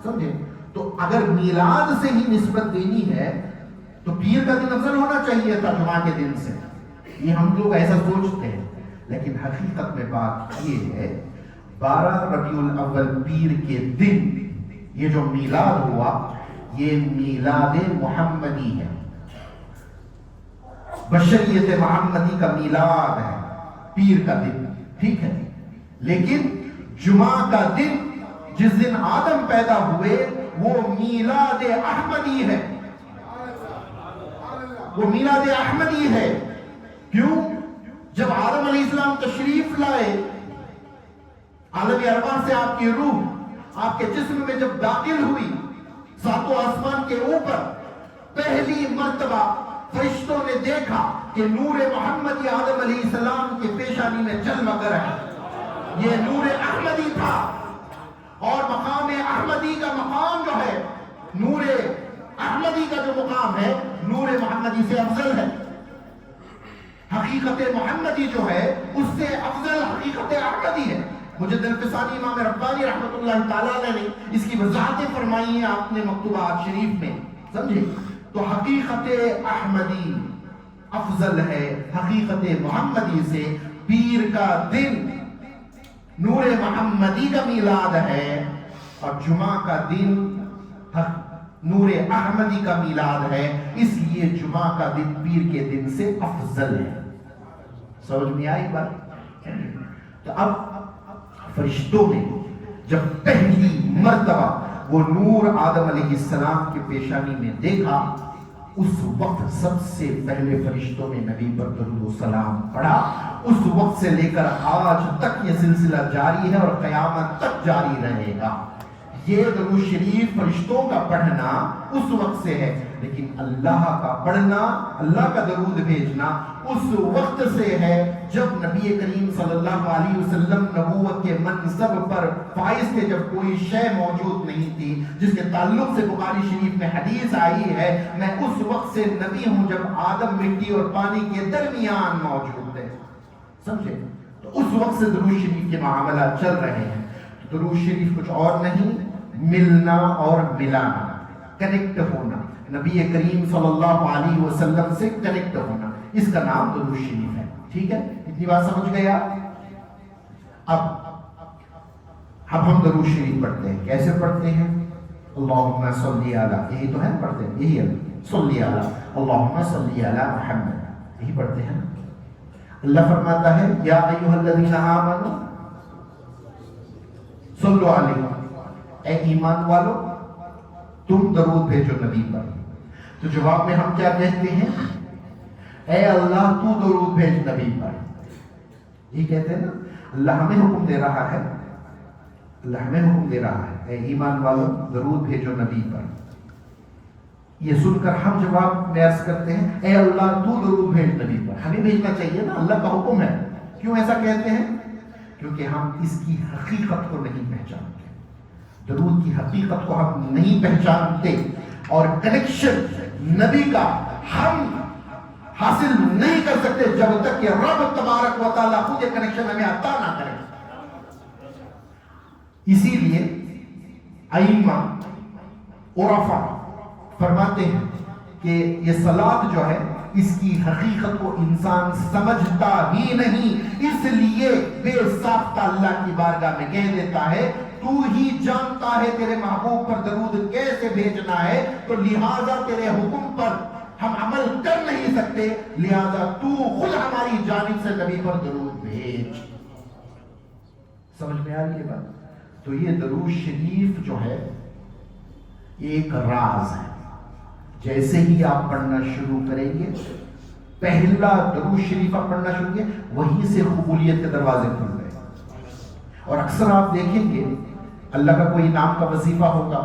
سمجھے؟ تو اگر میلاد سے ہی نسبت دینی ہے تو پیر کا دن افضل ہونا چاہیے تھا جمعہ کے دن سے۔ یہ ہم لوگ ایسا سوچتے ہیں، لیکن حقیقت میں بات یہ ہے 12 ربیع الاول پیر کے دن یہ جو میلاد ہوا یہ میلاد محمدی ہے، بشریت محمدی کا میلاد ہے پیر کا دن، ٹھیک ہے؟ لیکن جمعہ کا دن جس دن آدم پیدا ہوئے وہ میلاد احمدی ہے، وہ میلاد احمدی ہے۔ کیوں؟ جب آدم علیہ السلام تشریف لائے، عالم ارواح سے آپ کی روح آپ کے جسم میں جب داخل ہوئی، ساتوں آسمان کے اوپر پہلی مرتبہ فرشتوں نے دیکھا کہ نور محمدی آدم علیہ السلام کے پیشانی میں جلوہ گر ہے، یہ نور احمدی تھا۔ اور مقام احمدی کا مقام جو ہے، نور احمدی کا جو مقام ہے نور محمدی سے افضل ہے۔ حقیقت محمدی جو ہے اس سے افضل حقیقت احمدی ہے۔ مجد الفسانی امام ربانی رحمت اللہ تعالیٰ نے اس کی وضاحتیں فرمائی ہیں اپنے مکتوبات شریف میں، سمجھے؟ تو حقیقت احمدی افضل ہے حقیقت محمدی سے۔ پیر کا دن نور محمدی کا میلاد ہے اور جمعہ کا دن نور احمدی کا میلاد ہے، اس لیے جمعہ کا دن پیر کے دن سے افضل ہے۔ سمجھ میں آئی بات؟ تو اب فرشتوں نے جب پہلی مرتبہ وہ نور آدم علیہ السلام کے پیشانی میں دیکھا، اس وقت سب سے پہلے فرشتوں نے نبی پر درود و سلام پڑھا۔ اس وقت سے لے کر آج تک یہ سلسلہ جاری ہے اور قیامت تک جاری رہے گا۔ یہ درود شریف فرشتوں کا پڑھنا اس وقت سے ہے، لیکن اللہ کا پڑھنا، اللہ کا درود بھیجنا اس وقت سے ہے جب نبی کریم صلی اللہ علیہ وسلم نبوت کے منصب پر فائز تھے، جب کوئی شے موجود نہیں تھی، جس کے تعلق سے بخاری شریف میں حدیث آئی ہے میں اس وقت سے نبی ہوں جب آدم مٹی اور پانی کے درمیان موجود تھے. سمجھے؟ تو اس وقت سے درود شریف کے معاملات چل رہے ہیں. درود شریف کچھ اور نہیں، ملنا اور ملانا، کنیکٹ ہونا، نبی کریم صلی اللہ علیہ وسلم سے کنیکٹ ہونا، اس کا نام درود شریف ہے. ٹھیک ہے، اتنی بات سمجھ گئے آپ؟ اب ہم درود شریف پڑھتے ہیں. کیسے پڑھتے ہیں؟ اللہم صلی علی، یہی تو ہے پڑھتے ہیں، یہی ہے صلی علی، اللہم صلی علی محمد، یہی پڑھتے ہیں. اللہ فرماتا ہے یا ایھا الذین آمنوا صلو علیہ، اے ایمان والو تم درود بھیجو نبی پر. تو جواب میں ہم کیا کہتے ہیں؟ اے اللہ تو درود بھیج نبی پر. یہ کہتے ہیں نا، اللہ ہمیں حکم دے رہا ہے، اللہ ہمیں حکم دے رہا ہے اے ایمان والو درود بھیجو نبی پر. یہ سن کر ہم جواب میں عرض کرتے ہیں اے اللہ تو درود بھیج نبی پر. ہمیں بھیجنا چاہیے نا، اللہ کا حکم ہے. کیوں ایسا کہتے ہیں؟ کیونکہ ہم اس کی حقیقت کو نہیں پہچانتے، درود کی حقیقت کو ہم نہیں پہچانتے، اور کنیکشن نبی کا ہم حاصل نہیں کر سکتے جب تک کہ رب تبارک و تعالیٰ خود یہ کنیکشن ہمیں عطا نہ کرے. اسی لیے ائمہ عرفا فرماتے ہیں کہ یہ صلاۃ جو ہے اس کی حقیقت کو انسان سمجھتا ہی نہیں، اس لیے بے ساختہ اللہ کی بارگاہ میں کہہ دیتا ہے تو ہی جانتا ہے تیرے محبوب پر درود کیسے بھیجنا ہے، تو لہٰذا تیرے حکم پر ہم عمل کر نہیں سکتے، لہٰذا تو خود ہماری جانب سے نبی پر درود بھیج. سمجھ میں آ رہی ہے بات؟ تو یہ درود شریف جو ہے ایک راز ہے. جیسے ہی آپ پڑھنا شروع کریں گے، پہلا درود شریف آپ پڑھنا شروع کریں، وہیں سے قبولیت کے دروازے کھل گئے. اور اکثر آپ دیکھیں گے اللہ کا کوئی نام کا وظیفہ ہوگا،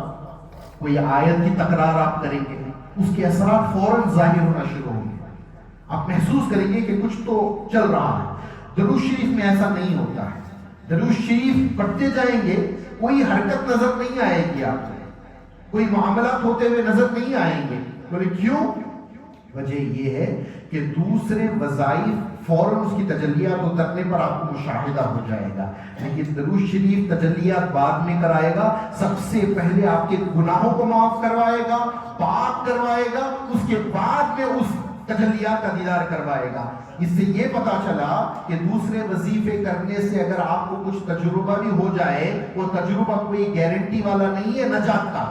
کوئی آیت کی تکرار آپ کریں گے، اس کے اثرات فوراً ظاہر ہونا شروع ہوں گے. آپ محسوس کریں گے کہ کچھ تو چل رہا ہے. درود شریف میں ایسا نہیں ہوتا ہے. درود شریف پڑھتے جائیں گے، کوئی حرکت نظر نہیں آئے گی آپ کو، کوئی معاملات ہوتے ہوئے نظر نہیں آئیں گے. بولے کیوں؟ وجہ یہ ہے کہ دوسرے وظائف فوراً اس کی تجلیات اترنے پر آپ کو مشاہدہ ہو جائے گا، لیکن درود شریف تجلیات بعد میں کرائے گا. سب سے پہلے آپ کے گناہوں کو معاف کروائے گا، پاک کروائے گا، اس کے بعد میں اس تجلیات کا دیدار کروائے گا. اس سے یہ پتا چلا کہ دوسرے وظیفے کرنے سے اگر آپ کو کچھ تجربہ بھی ہو جائے، وہ تجربہ کوئی گارنٹی والا نہیں ہے نجات کا.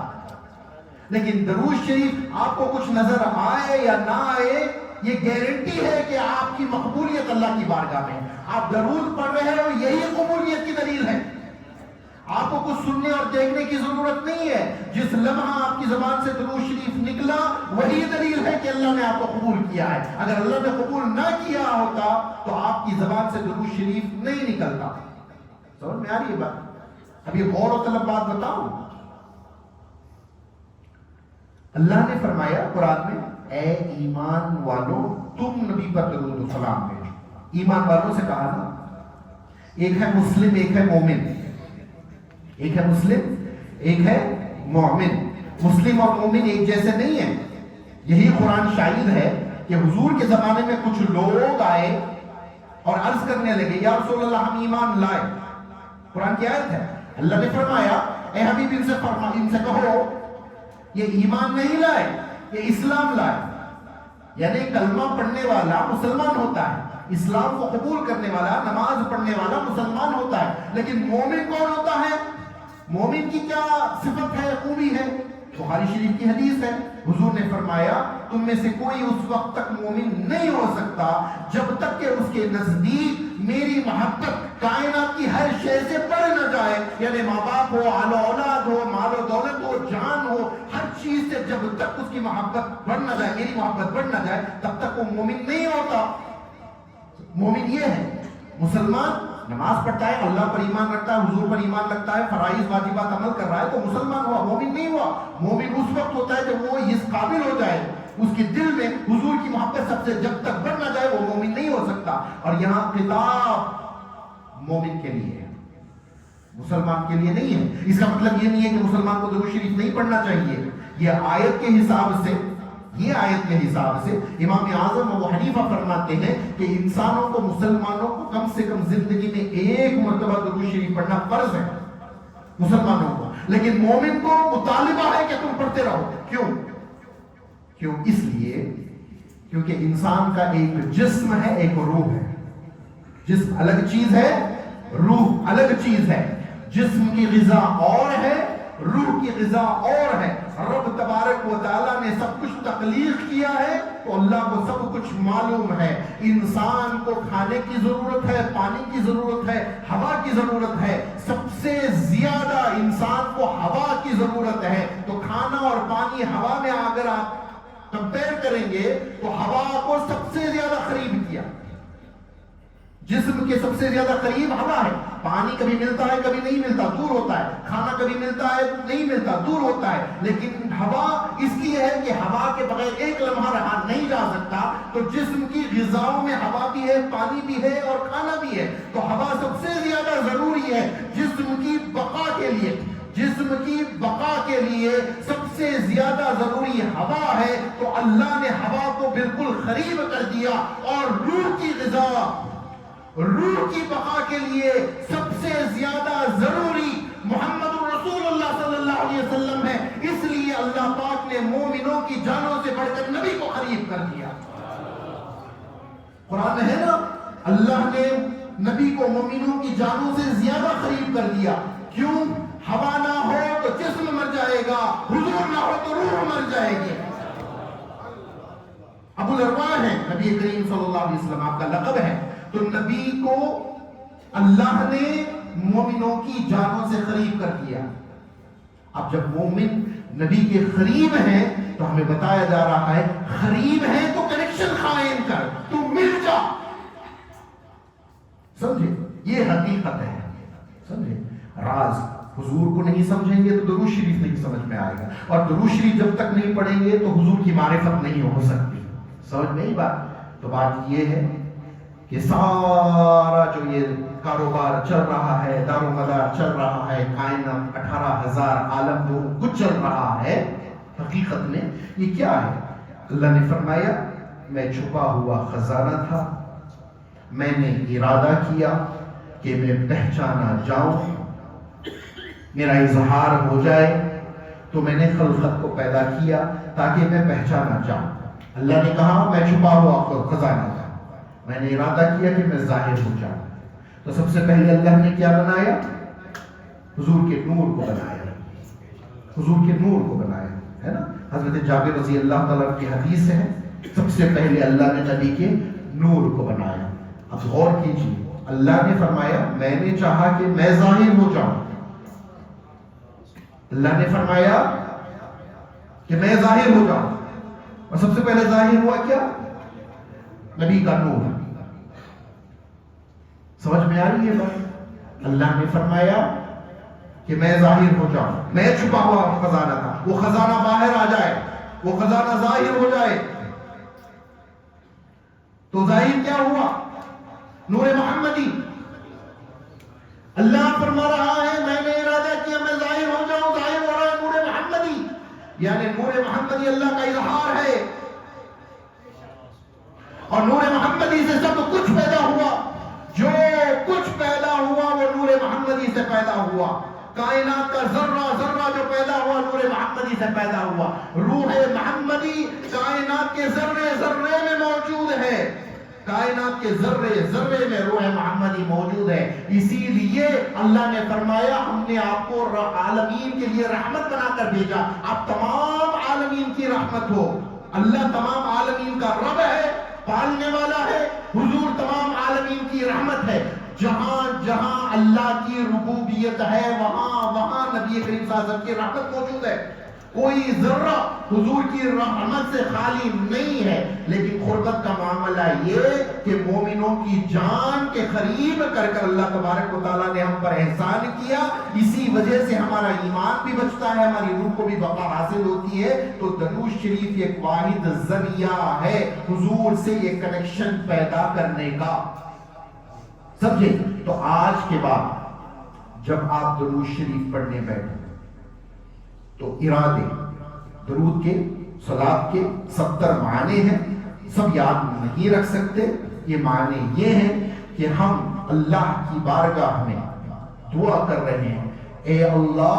لیکن درود شریف آپ کو کچھ نظر آئے یا نہ آئے، یہ گارنٹی ہے کہ آپ کی مقبولیت اللہ کی بارگاہ میں. آپ درود پڑھ رہے ہو، یہی قبولیت کی دلیل ہے. آپ کو کچھ سننے اور دیکھنے کی ضرورت نہیں ہے. جس لمحہ آپ کی زبان سے درود شریف نکلا، وہی دلیل ہے کہ اللہ نے آپ کو قبول کیا ہے. اگر اللہ نے قبول نہ کیا ہوتا تو آپ کی زبان سے درود شریف نہیں نکلتا. سمجھ میں آ رہی ہے بات؟ اب یہ غور و طلب بات بتاؤں. اللہ نے فرمایا قرآن میں اے ایمان والو تم نبی پر درود و سلام بھیجو. ایمان والوں سے کہا نا، ایک ہے مسلم ایک ہے مومن، ایک ہے مسلم ایک ہے مومن. مسلم اور مومن ایک جیسے نہیں ہیں. یہی قرآن شاہد ہے کہ حضور کے زمانے میں کچھ لوگ آئے اور عرض کرنے لگے یا رسول اللہ ہم ایمان لائے. قرآن کی آیت ہے، اللہ نے فرمایا اے حبیب ان سے کہو یہ ایمان نہیں لائے، یہ اسلام لائے. یعنی کلمہ پڑھنے والا مسلمان ہوتا ہے، اسلام کو قبول کرنے والا، نماز پڑھنے والا مسلمان ہوتا ہے. لیکن مومن کون ہوتا ہے؟ مومن کی کیا صفت ہے، خوبی ہے؟ بخاری شریف کی حدیث ہے، حضور نے فرمایا تم میں سے کوئی اس وقت تک مومن نہیں ہو سکتا جب تک کہ اس کے نزدیک میری محبت کائنات کی ہر شے سے بڑھ نہ جائے. یعنی ماں باپ ہو، آل و اولاد ہو، مال و دولت ہو، جان ہو، ہر چیز سے جب تک اس کی محبت بڑھ نہ جائے، میری محبت بڑھ نہ جائے، تب تک وہ مومن نہیں ہوتا. مومن یہ ہے، مسلمان نماز پڑھتا ہے، اللہ پر ایمان رکھتا ہے، حضور پر ایمان رکھتا ہے، فرائض واجبات عمل کر رہا ہے تو مسلمان ہوا، مومن نہیں ہوا۔ مومن اس وقت ہوتا ہے جب وہ اس قابل ہو جائے، اس کے دل میں حضور کی محبت سب سے جب تک بڑھ نہ جائے وہ مومن نہیں ہو سکتا۔ اور یہاں خطاب مومن کے لیے ہے، مسلمان کے لیے نہیں ہے۔ اس کا مطلب یہ نہیں ہے کہ مسلمان کو درود شریف نہیں پڑھنا چاہیے۔ یہ آیت کے حساب سے امام اعظم ابو حنیفہ فرماتے ہیں کہ انسانوں کو، مسلمانوں کو کم سے کم زندگی میں ایک مرتبہ درود شریف پڑھنا فرض ہے مسلمانوں کو، لیکن مومن کو مطالبہ ہے کہ تم پڑھتے رہو۔ کیوں؟ اس لیے کیونکہ انسان کا ایک جسم ہے، ایک روح ہے۔ جسم الگ چیز ہے، روح الگ چیز ہے۔ جسم کی غذا اور ہے، روح کی غذا اور ہے۔ رب تبارک و تعالیٰ نے سب کچھ تخلیق کیا ہے تو اللہ کو سب کچھ معلوم ہے۔ انسان کو کھانے کی ضرورت ہے، پانی کی ضرورت ہے، ہوا کی ضرورت ہے۔ سب سے زیادہ انسان کو ہوا کی ضرورت ہے، تو کھانا اور پانی، ہوا میں اگر آپ کمپیر کریں گے تو ہوا کو سب سے زیادہ قریب کیا، جسم کے سب سے زیادہ قریب ہوا ہے۔ پانی کبھی ملتا ہے، کبھی نہیں ملتا، دور ہوتا ہے۔ کھانا کبھی ملتا ہے، نہیں ملتا، دور ہوتا ہے۔ لیکن ہوا اس لیے ہے کہ ہوا کے بغیر ایک لمحہ رہا نہیں جا سکتا، تو جسم کی غذاؤں میں ہوا بھی ہے، پانی بھی ہے اور کھانا بھی ہے۔ تو ہوا سب سے زیادہ ضروری ہے جسم کی بقا کے لیے۔ جسم کی بقا کے لیے سب سے زیادہ ضروری ہوا ہے، تو اللہ نے ہوا کو بالکل قریب کر دیا۔ اور روح کی غذا، روح کی بقا کے لیے سب سے زیادہ ضروری محمد رسول اللہ صلی اللہ علیہ وسلم ہے۔ اس لیے اللہ پاک نے مومنوں کی جانوں سے بڑھ کر نبی کو قریب کر دیا۔ قرآن میں ہے نا، اللہ نے نبی کو مومنوں کی جانوں سے زیادہ قریب کر دیا۔ کیوں؟ ہوا نہ ہو تو جسم مر جائے گا، حضور نہ ہو تو روح مر جائے گی۔ ابو الارواح ہے نبی کریم صلی اللہ علیہ وسلم، آپ کا لقب ہے۔ تو نبی کو اللہ نے مومنوں کی جانوں سے قریب کر دیا۔ اب جب مومن نبی کے قریب ہیں تو ہمیں بتایا جا رہا ہے قریب ہے تو کنیکشن قائم کر، تو مل جا۔ سمجھے؟ یہ حقیقت ہے، سمجھے؟ راز حضور کو نہیں سمجھیں گے تو درود شریف نہیں سمجھ میں آئے گا، اور درود شریف جب تک نہیں پڑھیں گے تو حضور کی معرفت نہیں ہو سکتی۔ سمجھ میں ہی بات؟ تو بات یہ ہے کہ سارا جو یہ کاروبار چل رہا ہے، دار و مدار چل رہا ہے، کائنات 18,000 عالم جو کچھ چل رہا ہے، حقیقت میں یہ کیا ہے؟ اللہ نے فرمایا میں چھپا ہوا خزانہ تھا، میں نے ارادہ کیا کہ میں پہچانا جاؤں، میرا اظہار ہو جائے، تو میں نے خلقت کو پیدا کیا تاکہ میں پہچانا جاؤں۔ اللہ نے کہا میں چھپا ہوا خزانہ تھا، میں نے ارادہ کیا کہ میں ظاہر ہو جاؤں۔ تو سب سے پہلے اللہ نے کیا بنایا؟ حضور کے نور کو بنایا، حضور کے نور کو بنایا، ہے نا؟ حضرت جابر رضی اللہ تعالیٰ کی حدیث ہے، سب سے پہلے اللہ نے نبی کے نور کو بنایا۔ اب غور کیجیے، اللہ نے فرمایا میں نے چاہا کہ میں ظاہر ہو جاؤں، اللہ نے فرمایا کہ میں ظاہر ہو جاؤں، اور سب سے پہلے ظاہر ہوا کیا؟ نبی کا نور۔ سمجھ میں آ رہی ہے بات؟ اللہ نے فرمایا کہ میں ظاہر ہو جاؤں، میں چھپا ہوا خزانہ تھا، وہ خزانہ باہر آ جائے، وہ خزانہ ظاہر ہو جائے۔ تو ظاہر کیا ہوا؟ نور محمدی۔ اللہ فرما رہا ہے میں نے ارادہ کیا میں ظاہر ہو جاؤں، ظاہر ہو رہا ہے نور محمدی، یعنی نور محمدی اللہ کا اظہار ہے، اور نور محمدی سے سب کچھ پیدا ہوا، جو کچھ پیدا ہوا وہ نور محمدی سے پیدا ہوا۔ کائنات کا ذرہ ذرہ جو پیدا ہوا نور محمدی سے پیدا ہوا۔ روح محمدی کائنات کے ذرے ذرے میں موجود ہے، کائنات کے ذرے ذرے میں روح محمدی موجود ہے۔ اسی لیے اللہ نے فرمایا ہم نے آپ کو عالمین کے لیے رحمت بنا کر بھیجا، آپ تمام عالمین کی رحمت ہو۔ اللہ تمام عالمین کا رب ہے، پالنے والا ہے، حضور تمام عالمین کی رحمت ہے۔ جہاں جہاں اللہ کی ربوبیت ہے وہاں وہاں نبی کریم صلی اللہ علیہ وسلم کی رحمت موجود ہے۔ کوئی ذرہ حضور کی رحمت سے خالی نہیں ہے، لیکن قربت کا معاملہ یہ کہ مومنوں کی جان کے قریب کر کر اللہ تبارک و تعالیٰ نے ہم پر احسان کیا، اسی وجہ سے ہمارا ایمان بھی بچتا ہے، ہماری روح کو بھی بقا حاصل ہوتی ہے۔ تو درود شریف ایک واحد ذریعہ ہے حضور سے یہ کنیکشن پیدا کرنے کا، سمجھے؟ تو آج کے بعد جب آپ درود شریف پڑھنے بیٹھے تو ارادے درود کے، صلاۃ کے 70 معنی ہیں، سب یاد نہیں رکھ سکتے۔ یہ معنی یہ ہیں کہ ہم اللہ کی بارگاہ میں دعا کر رہے ہیں، اے اللہ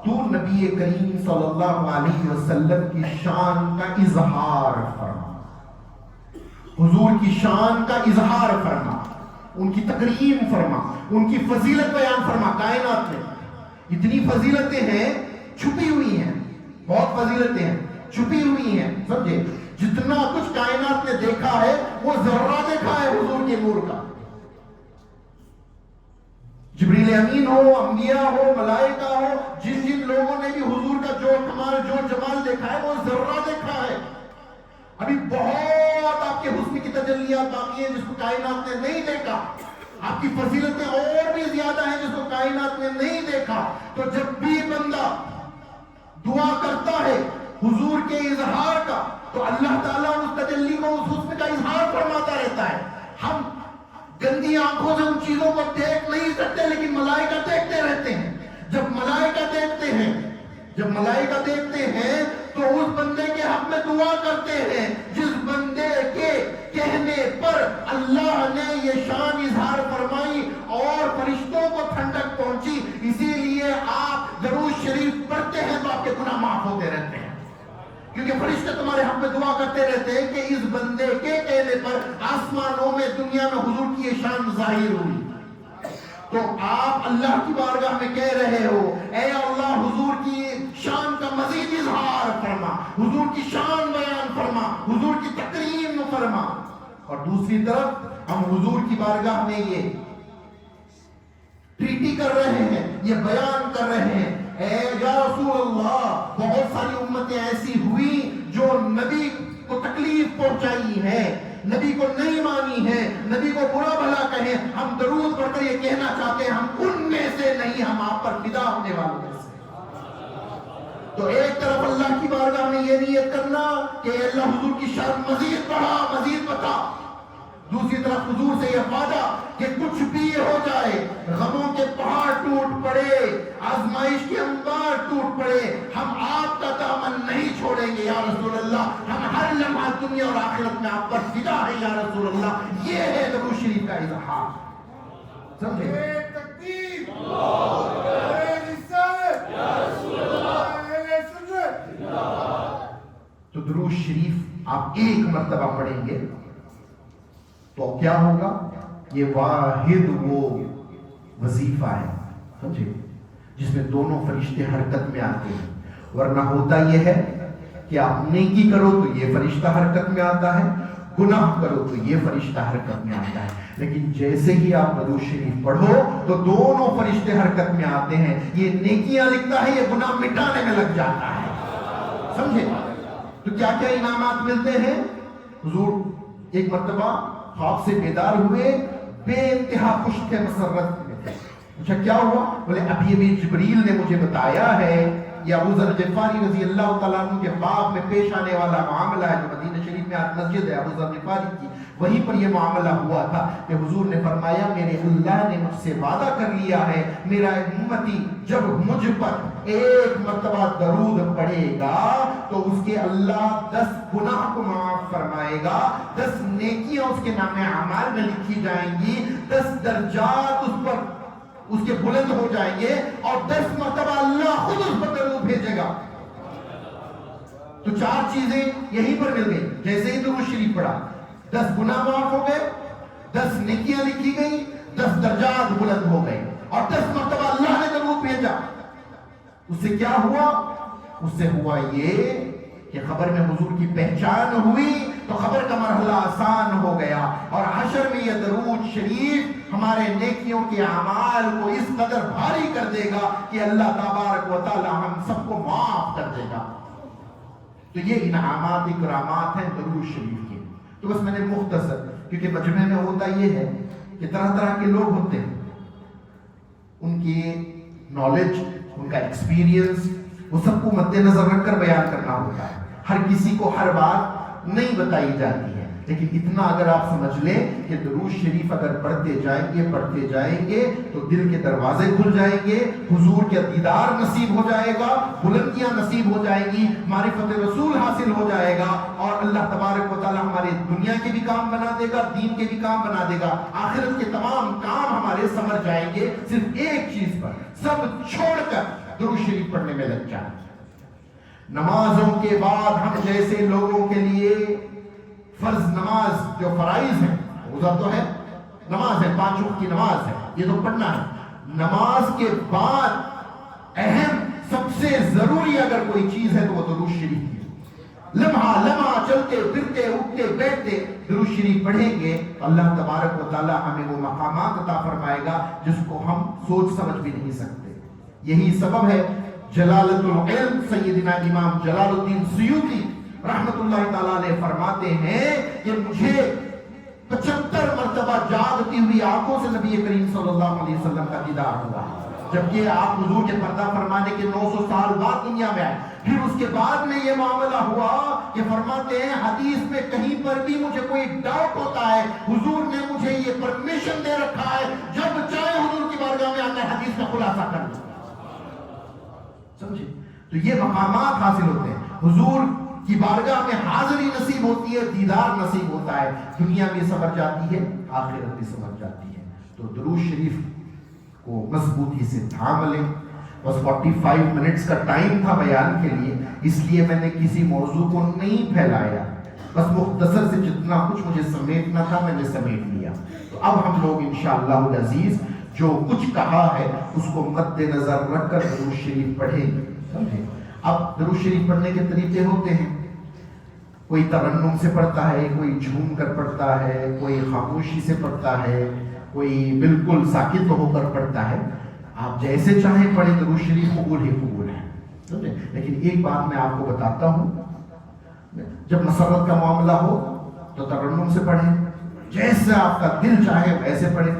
تو نبی کریم صلی اللہ علیہ وسلم کی شان کا اظہار فرما، حضور کی شان کا اظہار فرما، ان کی تکریم فرما، ان کی فضیلت بیان فرما۔ کائنات میں اتنی فضیلتیں ہیں چھپی ہوئی ہیں، بہت فضیلتیں ہیں چھپی ہوئی ہیں، سمجھے؟ جتنا کچھ کائنات نے دیکھا ہے وہ ذرہ دیکھا ہے حضور کے نور کا۔ جبریل امین ہو، انبیاء ہو، ملائکہ ہو، جن جن لوگوں نے بھی حضور کا جو کمال جو جمال دیکھا ہے وہ ذرہ دیکھا ہے۔ ابھی بہت آپ کے حسن کی تجلیات باقی ہیں جس کو کائنات نے نہیں دیکھا، آپ کی فضیلتیں اور بھی زیادہ ہیں جس کو کائنات نے نہیں دیکھا۔ تو جب بھی بندہ دعا کرتا ہے حضور کے اظہار کا تو اللہ تعالیٰ اس تجلی کو، اس حسن کا اظہار فرماتا رہتا ہے۔ ہم گندی آنکھوں سے ان چیزوں کو دیکھ نہیں سکتے، لیکن ملائکہ دیکھتے رہتے ہیں۔ جب ملائکہ دیکھتے ہیں، جب ملائکہ دیکھتے ہیں تو اس بندے کے حق میں دعا کرتے ہیں جس بندے کے کہنے پر اللہ نے یہ شان اظہار فرمائی اور فرشتوں کو ٹھنڈک پہنچی۔ اسی لیے آپ درود شریف پڑھتے ہیں تو آپ کے گناہ معاف ہوتے رہتے ہیں، کیونکہ فرشتے تمہارے حق میں دعا کرتے رہتے ہیں کہ اس بندے کے کہنے پر آسمانوں میں، دنیا میں حضور کی یہ شان ظاہر ہوئی۔ تو آپ اللہ کی بارگاہ میں کہہ رہے ہو، اے اللہ حضور کی شان کا مزید اظہار فرما، حضور کی شان بیان فرما، حضور کی تکریم فرما۔ اور دوسری طرف ہم حضور کی بارگاہ میں یہ ٹریٹی کر رہے ہیں، یہ بیان کر رہے ہیں، اے یا رسول اللہ، بہت ساری امتیں ایسی ہوئی جو نبی کو تکلیف پہنچائی ہے، نبی کو نہیں مانی ہے، نبی کو برا بھلا کہیں، ہم درود پڑھ کر یہ کہنا چاہتے ہیں ہم ان میں سے نہیں، ہم آپ پر فدا ہونے والوں میں سے۔ تو ایک طرف اللہ کی بارگاہ میں یہ نیت کرنا کہ اللہ حضور کی شان مزید بڑھا، مزید بتا، دوسری طرف حضور سے یہ وعدہ کہ کچھ بھی ہو جائے، غموں کے پہاڑ ٹوٹ پڑے، آزمائش کے انبار ٹوٹ پڑے، ہم آپ کا دامن نہیں چھوڑیں گے یا رسول اللہ، ہم ہر لمحہ دنیا اور آخرت میں آپ پر فدا ہے یا رسول اللہ۔ یہ ہے درود شریف کا اظہار، سمجھے؟ تکبیر، اے رسالت، یا رسول اللہ، اے سنت۔ تو درود شریف آپ ایک مرتبہ پڑھیں گے تو کیا ہوگا؟ یہ واحد وہ وظیفہ ہے، سمجھے، جس میں دونوں فرشتے حرکت میں آتے ہیں۔ ورنہ ہوتا یہ ہے کہ آپ نیکی کرو تو یہ فرشتہ حرکت میں آتا ہے، گناہ کرو تو یہ فرشتہ حرکت میں آتا ہے۔ لیکن جیسے ہی آپ درود شریف پڑھو تو دونوں فرشتے حرکت میں آتے ہیں، یہ نیکیاں لکھتا ہے، یہ گناہ مٹانے میں لگ جاتا ہے، سمجھے؟ تو کیا کیا انعامات ملتے ہیں؟ حضور ایک مرتبہ خواب سے بیدار ہوئے، بے انتہا خوش تھے، مسرت میں تھے۔ اچھا کیا ہوا؟ بولے ابھی ابھی جبریل نے مجھے بتایا ہے، یہ ابو ذر غفاری رضی اللہ تعالیٰ عنہ کے خواب میں پیش آنے والا معاملہ ہے، جو مدینہ شریف میں آج مسجد ہے ابو ذر غفاری کی، وہیں پر یہ معاملہ ہوا تھا کہ حضور نے فرمایا میرے اللہ نے مجھ سے وعدہ کر لیا ہے، میرا امتی جب مجھ پر ایک مرتبہ درود پڑھے گا تو اس کے اللہ 10 گناہ کو معاف فرمائے گا، 10 نیکیاں اس کے نام اعمال میں لکھی جائیں گی، 10 درجات اس پر اس کے بلند ہو جائیں گے، اور 10 مرتبہ اللہ خود اس پر درود بھیجے گا۔ تو 4 چیزیں یہیں پر مل گئی۔ جیسے ہی درود شریف پڑھا 10 گناہ معاف ہو گئے، 10 نیکیاں لکھی گئی، 10 درجات بلند ہو گئے، اور 10 مرتبہ اللہ نے درود بھیجا۔ اس سے کیا ہوا؟ اس سے ہوا یہ کہ خبر میں حضور کی پہچان ہوئی تو خبر کا مرحلہ آسان ہو گیا، اور حشر میں یہ درود شریف ہمارے نیکیوں کے اعمال کو اس قدر بھاری کر دے گا کہ اللہ تبارک و تعالی ہم سب کو معاف کر دے گا۔ تو یہ انعامات اکرامات ہیں درود شریف کے۔ تو بس میں نے مختصر، کیونکہ مجمع میں ہوتا یہ ہے کہ طرح طرح کے لوگ ہوتے ہیں، ان کی نالج، ان کا ایکسپیرینس، وہ سب کو مد نظر رکھ کر بیان کرنا ہوتا ہے۔ ہر کسی کو ہر بات نہیں بتائی جاتی ہے، لیکن اتنا اگر آپ سمجھ لیں کہ درود شریف اگر پڑھتے جائیں گے تو دل کے دروازے کھل جائیں گے، حضور کے دیدار نصیب ہو جائے گا، بلندیاں نصیب ہو جائیں گی، معرفت رسول حاصل ہو جائے گا، اور اللہ تبارک و تعالی ہمارے دنیا کے بھی کام بنا دے گا، دین کے بھی کام بنا دے گا، آخرت کے تمام کام ہمارے سمر جائیں گے صرف ایک چیز پر، سب چھوڑ کر درود شریف پڑھنے میں لگ جائیں۔ نمازوں کے بعد ہم جیسے لوگوں کے لیے فرض نماز جو فرائض ہیں، روزہ تو ہے، نماز ہے، 5 وقت کی نماز ہے، یہ تو پڑھنا ہے۔ نماز کے بعد اہم سب سے ضروری اگر کوئی چیز ہے تو وہ درود شریف کی۔ لمحہ چلتے پھرتے اٹھتے بیٹھتے درود شریف پڑھیں گے، اللہ تبارک و تعالی ہمیں وہ مقامات عطا فرمائے گا جس کو ہم سوچ سمجھ بھی نہیں سکتے۔ یہی سبب ہے جلالت العلم سیدنا امام جلال الدین سیوطی رحمت اللہ تعالیٰ علیہ فرماتے ہیں کہ مجھے 75 مرتبہ جاگتی ہوئی آنکھوں سے نبی کریم صلی اللہ علیہ وسلم کا دیدار ہوا، جبکہ آپ حضور کے پردہ فرمانے کے 900 سال بعد دنیا میں آئے۔ پھر اس کے بعد میں یہ معاملہ ہوا کہ فرماتے ہیں حدیث میں کہیں پر بھی مجھے کوئی ڈاؤٹ ہوتا ہے، حضور نے مجھے یہ پرمیشن دے رکھا ہے جب چاہے حضور کی بارگاہ میں آ کر حدیث کا خلاصہ کر لیں۔ سمجھے؟ تو یہ مقامات حاصل ہوتے ہیں، حضور کی بارگاہ میں حاضری نصیب ہوتی ہے، دیدار نصیب ہوتا ہے، دنیا بھی سمجھ جاتی ہے، آخرت بھی سمجھ جاتی ہے۔ تو درود شریف کو مضبوطی سے تھام لیں۔ بس 45 منٹس کا ٹائم تھا بیان کے لیے، اس لیے میں نے کسی موضوع کو نہیں پھیلایا، بس مختصر سے جتنا کچھ مجھے سمیٹنا تھا میں نے سمیٹ لیا۔ تو اب ہم لوگ انشاءاللہ العزیز جو کچھ کہا ہے اس کو مد نظر رکھ کر درود شریف پڑھیں گے، سمجھے؟ اب درود شریف پڑھنے کے طریقے ہوتے ہیں، کوئی ترنم سے پڑھتا ہے، کوئی جھوم کر پڑھتا ہے، کوئی خاموشی سے پڑھتا ہے، کوئی بالکل ساکت ہو کر پڑھتا ہے۔ آپ جیسے چاہیں پڑھیں، درود شریف قبول ہی قبول ہے، سمجھے؟ لیکن ایک بات میں آپ کو بتاتا ہوں، جب مسرت کا معاملہ ہو تو ترنم سے پڑھیں، جیسے آپ کا دل چاہے ویسے پڑھیں،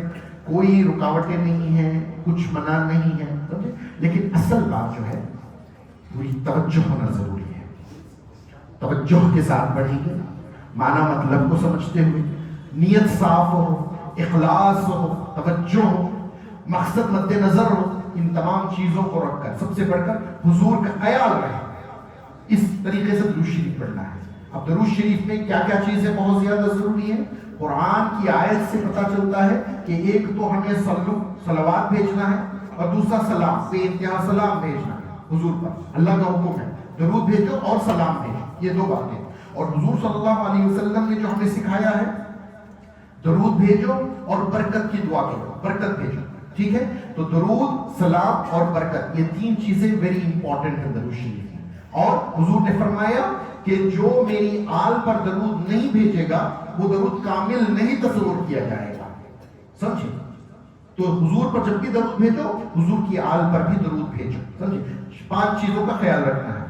کوئی رکاوٹیں نہیں ہیں، کچھ منع نہیں ہے، سمجھے؟ لیکن اصل بات جو ہے وہی توجہ ہونا ضروری ہے۔ توجہ کے ساتھ پڑھیں گے، معنی مطلب کو سمجھتے ہوئے، نیت صاف ہو، اخلاص ہو، توجہ ہو، مقصد مد نظر ہو، ان تمام چیزوں کو رکھ کر سب سے بڑھ کر حضور کا خیال رہے، اس طریقے سے درود شریف پڑھنا ہے۔ اب درود شریف میں کیا کیا چیزیں بہت زیادہ ضروری ہیں؟ قرآن کی آیت سے پتہ چلتا ہے کہ ایک تو ہمیں صلوات بھیجنا ہے اور دوسرا سلام، بے انتہا سلام بھیجنا ہے حضور پر، اللہ کا حکم ہے درود بھیجو اور سلام بھیجو، یہ دو باتیں۔ اور حضور صلی اللہ علیہ وسلم نے جو ہمیں سکھایا ہے، درود بھیجو اور برکت کی دعا کرو، برکت بھیجو، ٹھیک ہے؟ تو درود، سلام اور برکت، یہ 3 چیزیں ویری امپورٹنٹ ہیں درود شریف میں۔ اور حضور نے فرمایا کہ جو میری آل پر درود نہیں بھیجے گا وہ درود کامل نہیں تصور کیا جائے گا، سمجھے؟ تو حضور پر جب بھی درود بھیجو، حضور کی آل پر بھی درود بھیجو، سمجھے؟ 5 چیزوں کا خیال رکھنا ہے،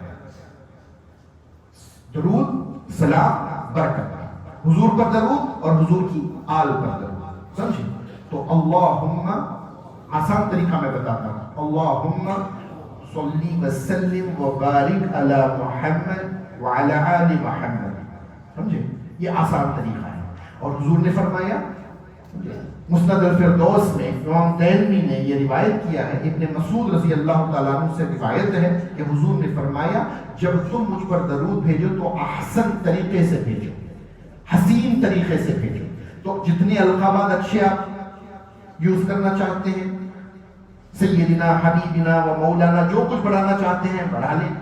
درود، سلام، برکت، حضور پر درود اور حضور کی آل پر درود، سمجھے؟ تو اللہم، آسان طریقہ میں بتاتا ہوں، اللہم صلی وسلم وبارک علی محمد وعلی آل محمد، سمجھے؟ یہ آسان طریقہ ہے۔ اور حضور نے فرمایا، مسند الفردوس میں امام دینوی نے یہ روایت کیا ہے، ابن مسعود رضی اللہ تعالیٰ عنہ سے روایت ہے کہ حضور نے فرمایا جب تم مجھ پر درود بھیجو تو احسن طریقے سے بھیجو، حسین طریقے سے بھیجو۔ تو جتنے القابات اچھے آپ یوز کرنا چاہتے ہیں، سیدنا، حبیبنا و مولانا، جو کچھ بڑھانا چاہتے ہیں بڑھا لیں،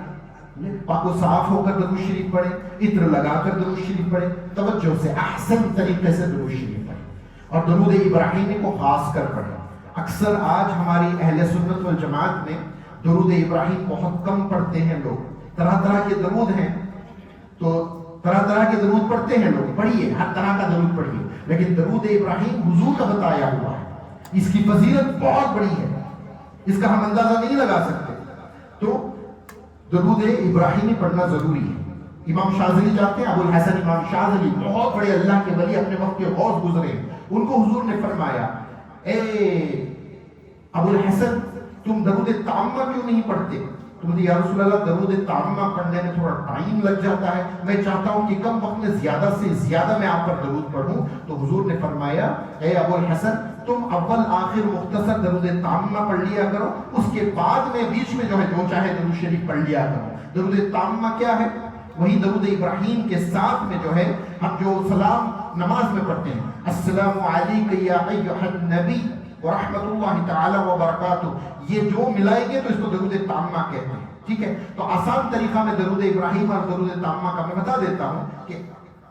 پاک و صاف ہو کر درود شریف پڑھیں، عطر لگا کر درود شریف پڑھیں، توجہ سے احسن طریقے سے درود شریف پڑھیں، اور درود ابراہیمی کو خاص کر پڑھیں۔ اکثر آج ہماری اہل سنت والجماعت میں درود ابراہیم بہت کم پڑھتے ہیں لوگ، طرح طرح کے درود ہیں تو طرح طرح کے درود پڑھتے ہیں لوگ، پڑھیے، ہر طرح کا درود پڑھیے، لیکن درود ابراہیم حضور کا بتایا ہوا ہے، اس کی فضیلت بہت بڑی ہے، اس کا ہم اندازہ نہیں لگا سکتے۔ تو درود ابراہیمی پڑھنا ضروری ہے۔ امام شاذلی جانتے ہیں، ابو الحسن امام شاذلی بہت بڑے اللہ کے ولی، اپنے وقت کے غوث گزرے، ان کو حضور نے فرمایا اے ابو الحسن تم درود تعمہ کیوں نہیں پڑھتے؟ تو مجھے یا رسول اللہ درود تعمہ پڑھنے میں تھوڑا ٹائم لگ جاتا ہے، میں چاہتا ہوں کہ کم وقت میں زیادہ سے زیادہ میں آپ پر درود پڑھوں۔ تو حضور نے فرمایا اے ابو الحسن تم اول آخر مختصر درود تعمہ پڑھ لیا کرو، اس کے بعد میں بیچ میں جو ہے جو چاہے درود شریف پڑھ لیا کرو۔ درود تعمہ کیا ہے؟ وہی درود ابراہیم کے ساتھ میں جو ہے ہم جو سلام نماز میں پڑھتے ہیں، السلام علیک یا ایھا النبی ورحمۃ اللہ تعالی وبرکاتہ، یہ جو ملائیں گے تو اس کو درود تعمہ کہتے ہیں، ٹھیک ہے؟ تو آسان طریقہ میں درود ابراہیم اور درود تعمہ کا میں بتا دیتا ہوں کہ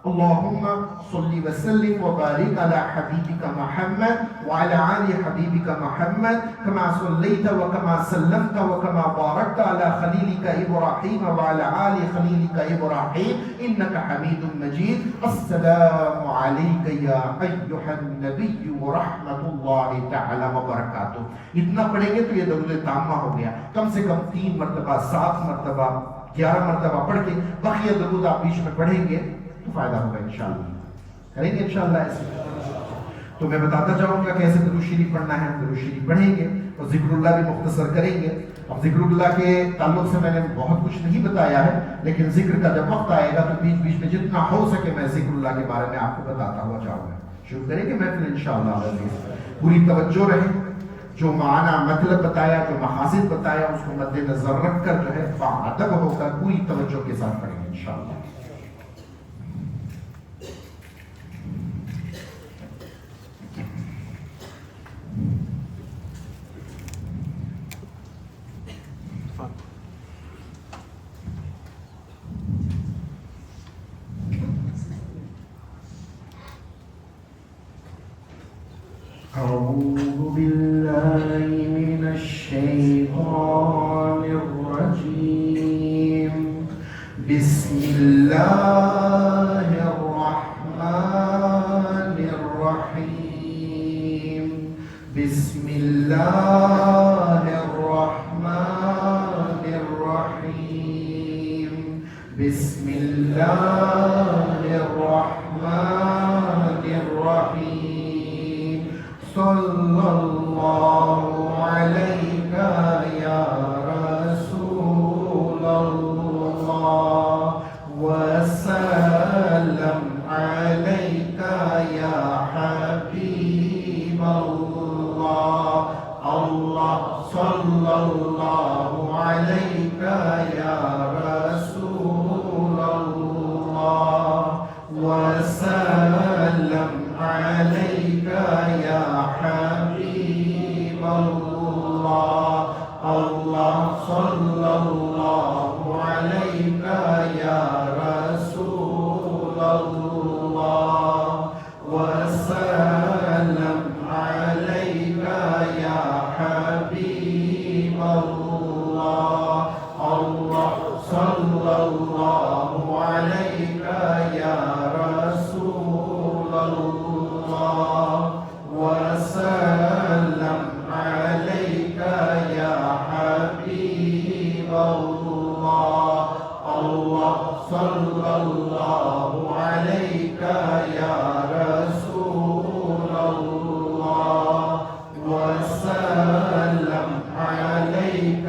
اللہم صلی وسلم وبارک علی حبیبک محمد وعلی آل حبیبک محمد کما صلیت وکما سلمت وکما بارکت علی خلیلک ابراہیم وعلی آل خلیلک ابراہیم انک حمید مجید، السلام علیک یا ایھا النبی ورحمۃ اللہ تعالی وبرکاتہ۔ اتنا پڑھیں گے تو یہ درود تعمہ ہو گیا۔ کم سے کم 3 مرتبہ 7 مرتبہ 11 مرتبہ پڑھ کے بقیہ درود آپ بیچ میں پڑھیں گے تو فائدہ ہوگا انشاءاللہ، کریں گے انشاءاللہ ایسے۔ تو میں بتاتا جاؤں گا کیسے درود شریف پڑھنا ہے۔ درود شریف پڑھیں گے اور ذکر اللہ بھی مختصر کریں گے۔ اب ذکر اللہ کے تعلق سے میں نے بہت کچھ نہیں بتایا ہے، لیکن ذکر کا جب وقت آئے گا تو بیچ بیچ میں جتنا ہو سکے میں ذکر اللہ کے بارے میں آپ کو بتاتا ہوا جاؤں گا۔ شروع کریں گے محفل انشاءاللہ۔ پوری توجہ رہے، جو معنی مطلب بتایا، جو مقاصد بتایا، اس کو مد نظر رکھ کر جو ہے باادب ہو کر پوری توجہ کے ساتھ پڑھیں گے انشاءاللہ۔ أعوذ بالله من الشيطان الرجيم، بسم الله الرحمن الرحيم، بسم الله الرحمن الرحيم، بسم الله الرحمن الرحيم، صلى الله عليك يا رسول الله وسلم عليك يا حبيب الله، الله صلى الله عليك يا رسول الله وسلم عليك يا حبيب الله، الله صلى الله عليك يا رسول الله وسلم عليك يا حبيب الله، الله صلى الله عليك يا رسول الله وسلم عليك يا حبيب الله، الله صلى الله عليك يا رسول الله وسلم عليك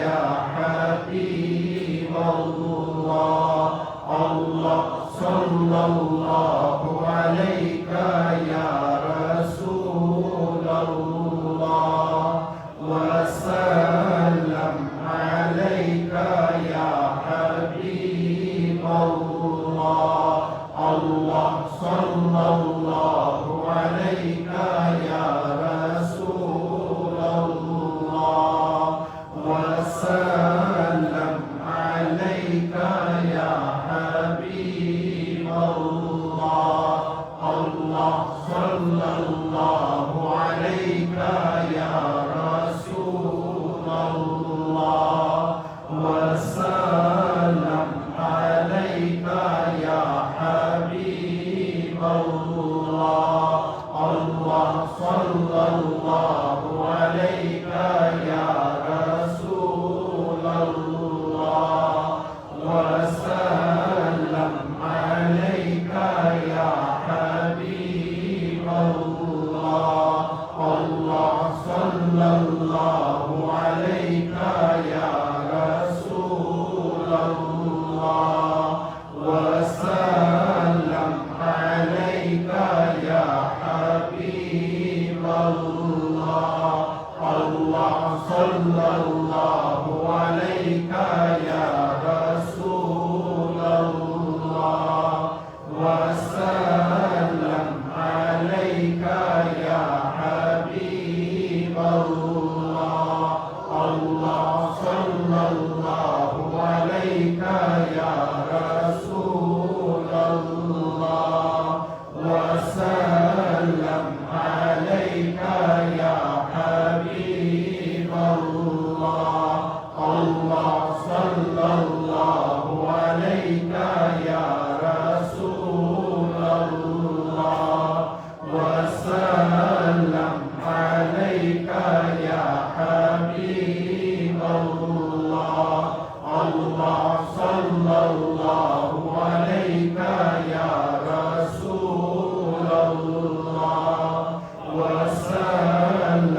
يا حبيب الله، الله صلى الله عليك يا رسول الله وسلم عليك يا حبيب الله، الله صلى الله عليك يا رسول صلی اللہ علیک یا رسول اللہ وسلم علیک یا حبیب اللہ اللہ صلی اللہ علیک یا رسول اللہ وسلم علیک یا حبیب اللہ اللہ صلی اللہ علیک یا رسول اللہ وسلم علیک یا حبیب اللہ اللہ صلی اللہ علیک یا رسول اللہ وسلم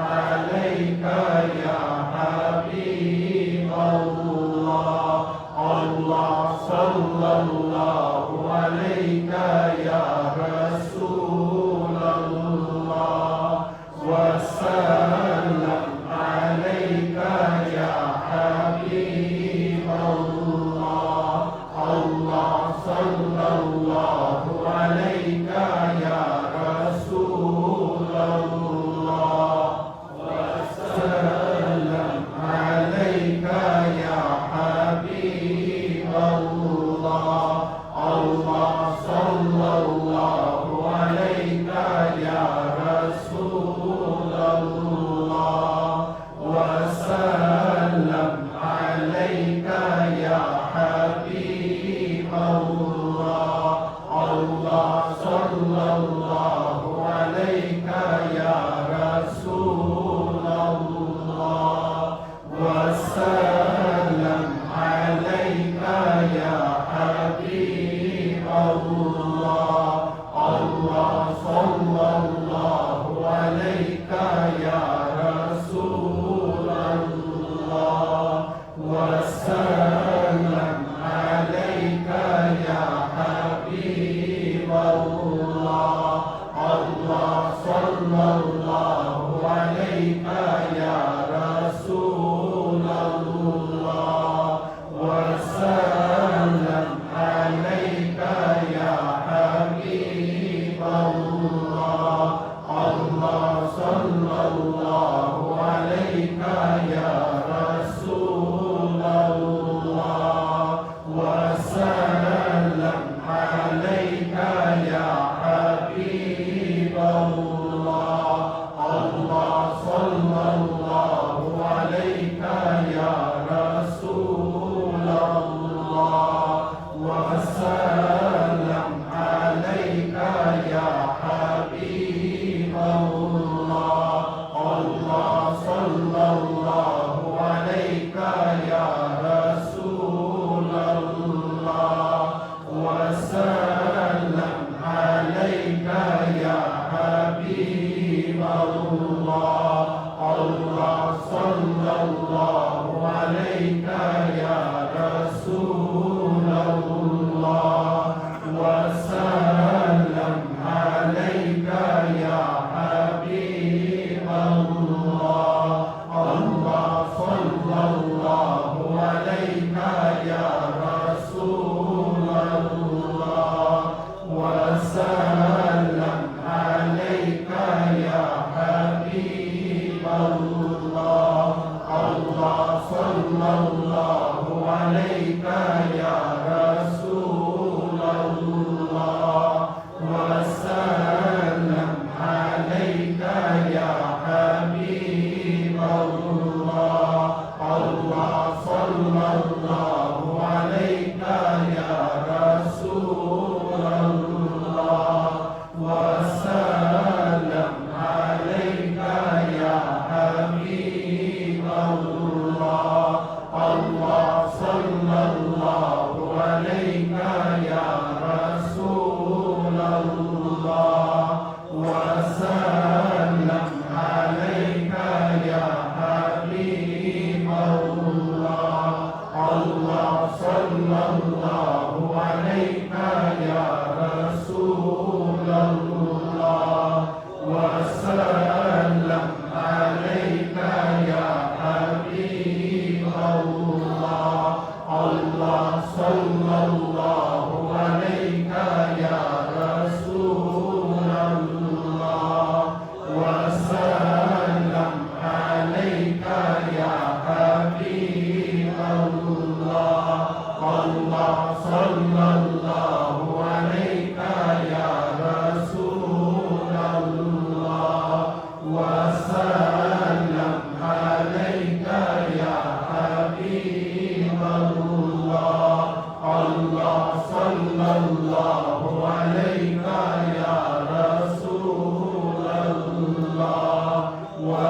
علیک یا حبیب اللہ اللہ صلی اللہ علیک یا رسول اللہ وسلم علیک یا حبیب اللہ اللہ صلی اللہ علیک یا رسول اللہ وسلم علیک یا حبیب اللہ اللہ صلی اللہ علیک یا رسول اللہ وسلم علیک یا حبیب اللہ اللہ صلی اللہ علیک یا رسول اللہ وسلم علیک یا حبیب اللہ اللہ صلی اللہ علیک یا رسول اللہ وسلم علیک یا حبیب اللہ اللہ صلی اللہ علیک یا رسول اللہ وسلم علیک یا حبیب اللہ اللہ صلی اللہ علیک یا رسول اللہ وسلم علیک یا حبیب اللہ اللہ صلی اللہ علیک یا رسول اللہ وسلم علیک یا حبیب اللہ اللہ صلی اللہ علیک یا رسول اللہ وسلم علیک یا حبیب اللہ اللہ صلی اللہ علیک یا رسول اللہ وسلم علیک یا حبیب اللہ اللہ صلی اللہ علیک یا رسول اللہ وسلم علیک یا حبیب اللہ اللہ صلی اللہ علیک یا رسول اللہ وسلم علیک یا حبیب اللہ اللہ صلی اللہ علیک یا رسول اللہ وسلم علیک یا حبیب اللہ اللہ صلی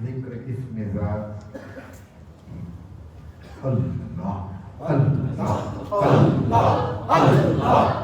ذکر اسم ذات اللہ اللہ اللہ اللہ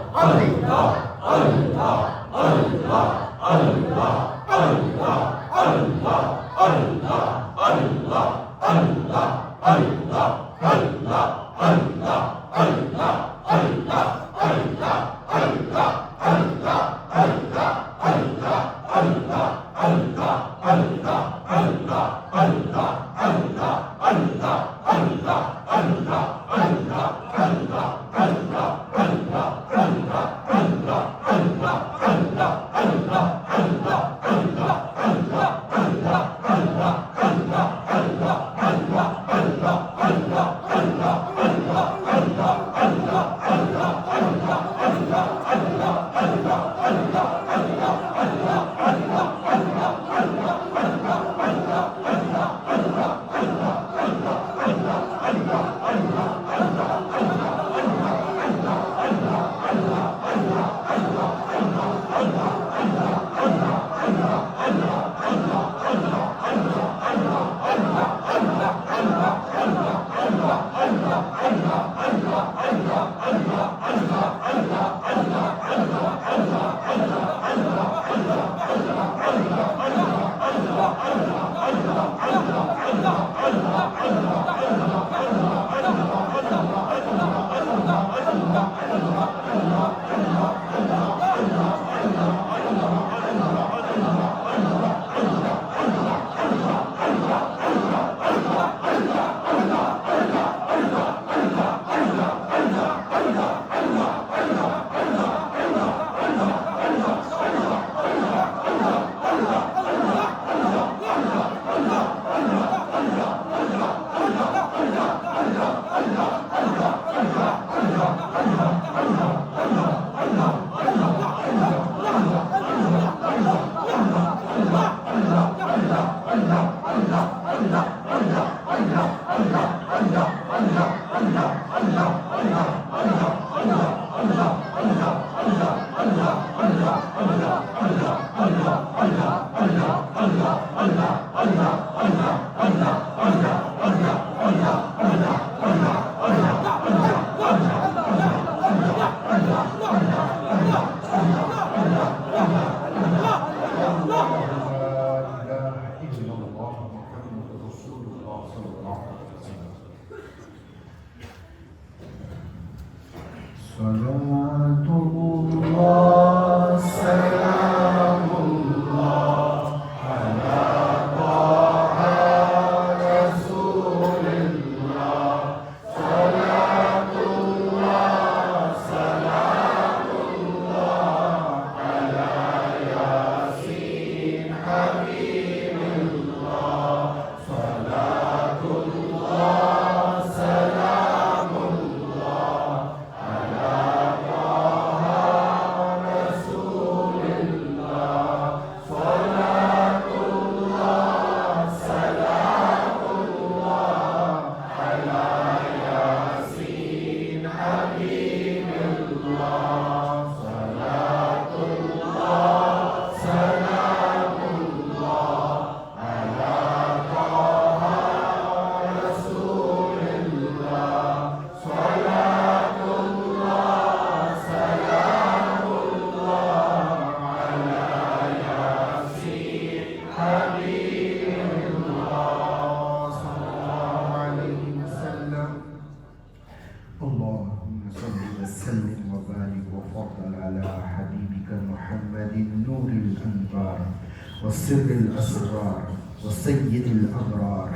والسر الأسرار وسيد الأبرار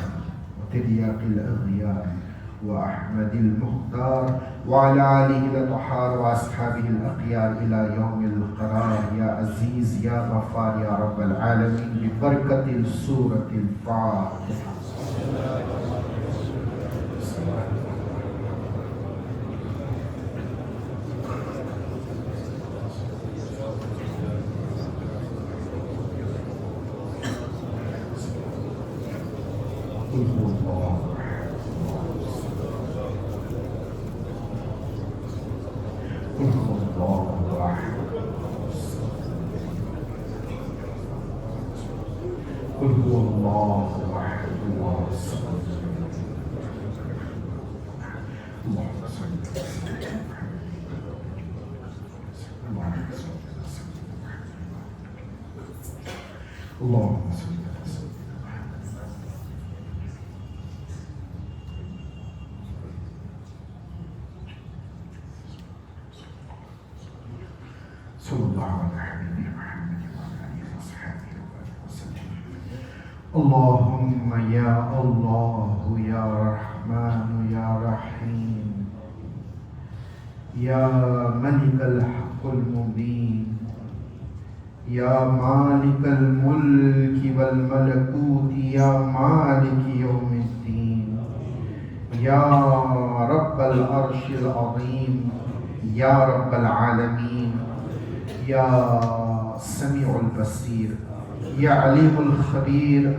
وترياق الأغيار وأحمد المختار وعلى آله الأطهار وأصحابه الأخيار إلى يوم القرار يا عزيز يا غفار يا رب العالمين ببركة سورة الفاتحة. قل هو الله قل هو الله أحد قل هو الله الله أحد الله الصمد اللهم صل على سيدنا محمد اللهم صل على سيدنا محمد صلى الله على حبيبنا محمد وعلى آله وصحبه وسلم اللهم يا الله يا رحمن يا رحيم يا ملك الحق المبين يا مالك الملك والملكوت يا مالك يوم الدين يا رب العرش العظيم يا رب العالمين يا سميع البصير يا عليم الخبير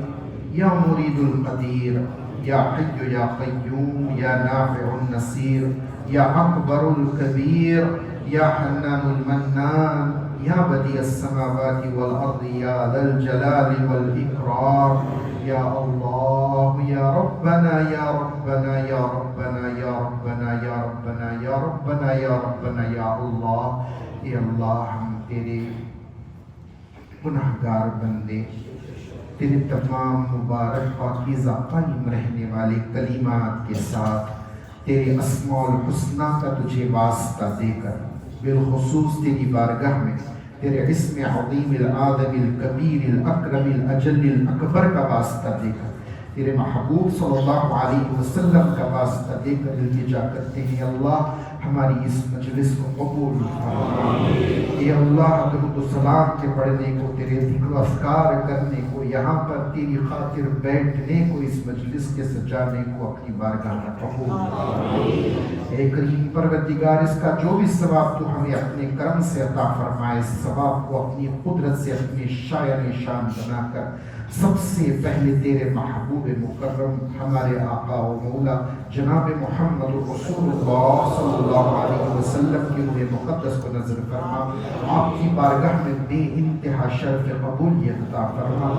يا مريد القدير يا حي يا قيوم يا نافع النصير يا أكبر الكبير يا حنان المنان يا بديع السماوات والأرض يا ذا الجلال والإكرام يا الله يا ربنا يا ربنا يا ربنا يا ربنا يا ربنا يا ربنا يا ربنا يا اللہ اے اللہ ہم تیرے گناہگار بندے تیرے تمام مبارک پاکیزہ قائم رہنے والے کلمات کے ساتھ تیرے اسماء الحسنہ کا تجھے واسطہ دے کر بالخصوص تیری بارگاہ میں تیرے اسم عظیم العظم الکبیر الاکرم الاجل الاکبر کا واسطہ دے کر تیرے محبوب صلی اللہ علیہ وسلم کا واسطہ دے کر التجا کرتے ہیں اللہ ہماری اس مجلس کو قبول فرما اے اللہ درود و سلام کے پڑھنے کو تیرے ذکر و اذکار کرنے کو یہاں پر تیری خاطر بیٹھنے کو اس مجلس کے سجانے کو اپنی بارگاہ میں قبول اے کریم پروردگار اس کا جو بھی ثواب تو ہمیں اپنے کرم سے عطا فرمائے اس ثواب کو اپنی قدرت سے اپنی شاعر شان بنا کر سب سے پہلے تیرے محبوب مکرم ہمارے آقا و مولا جناب محمد رسول اللہ صلی اللہ علیہ وسلم کی روح مقدس کو نظر فرما آپ کی بارگاہ میں بے انتہا شرف قبولیت عطا فرما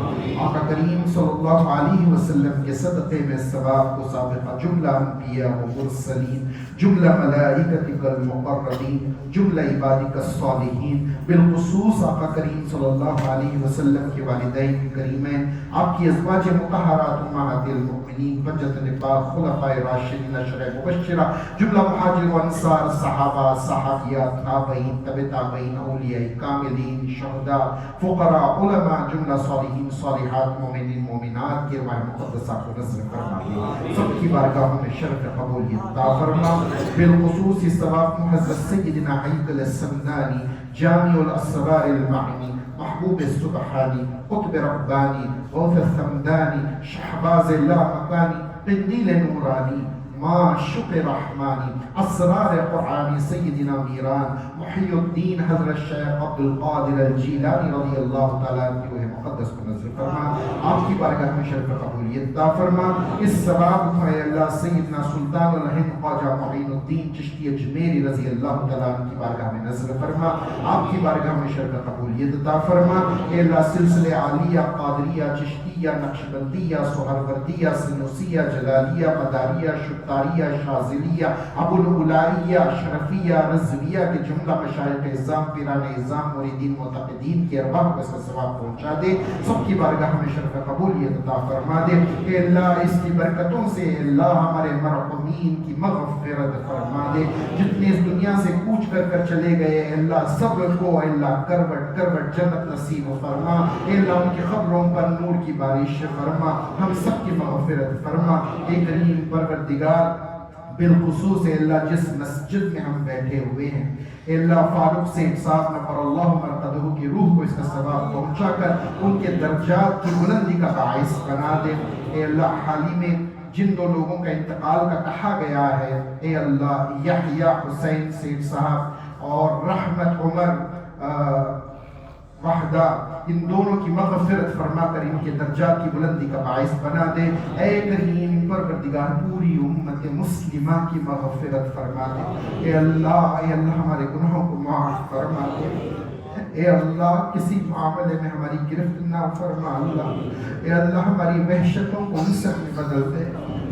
آقا کریم صلی اللہ علیہ وسلم کے صدقے میں ثواب کو سابقہ جملہ انبیاء و مرسلین جملہ ملائکتک المقربین جملہ عبادک الصالحین بالخصوص آقا کریم صلی اللہ علیہ وسلم کے والدین کریمین آپ کی ازواج مطہرات امہات المؤمنین بنجت نپاق خلفاء راشدین اشرع مبشرہ جملہ مہاجر و انصار صحابہ صحابیات تابعین تبع تابعین اولیاء کاملین شہداء فقراء علماء جملہ صالحین صالحات مومنین مومنات کی روح مقدسہ کو نظر فرما سب کی بارگاہوں میں شرف قبولیت عطا فرما بالخصوص اس ثواب حضرت سیدنا حیکل السمنانی جامع الاسرار المعنی محبوب السبحانی قطب ربانی غوث الثمدانی شہباز اللہ مکانی قندیل نورانی معشوق رحمانی اسرار قرآنی سیدنا میران محی الدین حضرت شیخ عبد القادر الجیلانی رضی اللہ تعالیٰ کی روح مقدس کو نظر فرما آپ کی بارگاہ میں شرف قبولیت عطا فرما اس ثواب کو اے اللہ سیدنا سلطان الہند خواجہ معین الدین چشتی اجمیری رضی اللہ تعالیٰ کی بارگاہ میں نظر فرما آپ کی بارگاہ میں شرف قبولیت عطا فرما اے اللہ سلسلہ عالیہ قادریہ چشتیہ نقشبندیہ سہروردیہ سنوسیہ جلالیہ مداریہ شتاریہ شاذلیہ ابو العلائیہ شرفیہ رضویہ کے جملہ مشایخ اعظام پیران اعظام مریدین معتقدین کے ارواح کو اس کا ثواب پہنچا دے سب کی بارگاہ میں شرف قبولیت عطا فرما دے اے اللہ اس کی برکتوں سے اللہ ہمارے مرحومین کی مغفرت فرما دے جتنے اس دنیا سے کوچ کر چلے گئے اے اللہ سب کو اے اللہ کروٹ کروٹ جنت نصیب فرما اے اللہ ان کی قبروں پر نور کی بارش فرما ہم سب کی مغفرت فرما اے کریم پروردگار بالخصوص اے اللہ جس مسجد میں ہم بیٹھے ہوئے ہیں اے اللہ فاروق سے صاحب نفر اللہ مرقدہ کی روح کو اس کا ثواب پہنچا کر ان کے درجات کی بلندی کا باعث بنا دے اے اللہ حالی میں جن دو لوگوں کا انتقال کا کہا گیا ہے اے اللہ یحییٰ حسین سیٹھ صاحب اور رحمت عمر وحدہ ان دونوں کی مغفرت فرما کر ان کے درجات کی بلندی کا باعث بنا دے اے کریم پروردگار پوری امت مسلمہ کی مغفرت فرما دے اے اللہ ہمارے گناہوں کو معاف فرما دے اے اللہ کسی معاملے میں ہماری گرفت نہ فرما اللہ، اے اللہ ہماری وحشتوں کو نصرت میں بدل دے،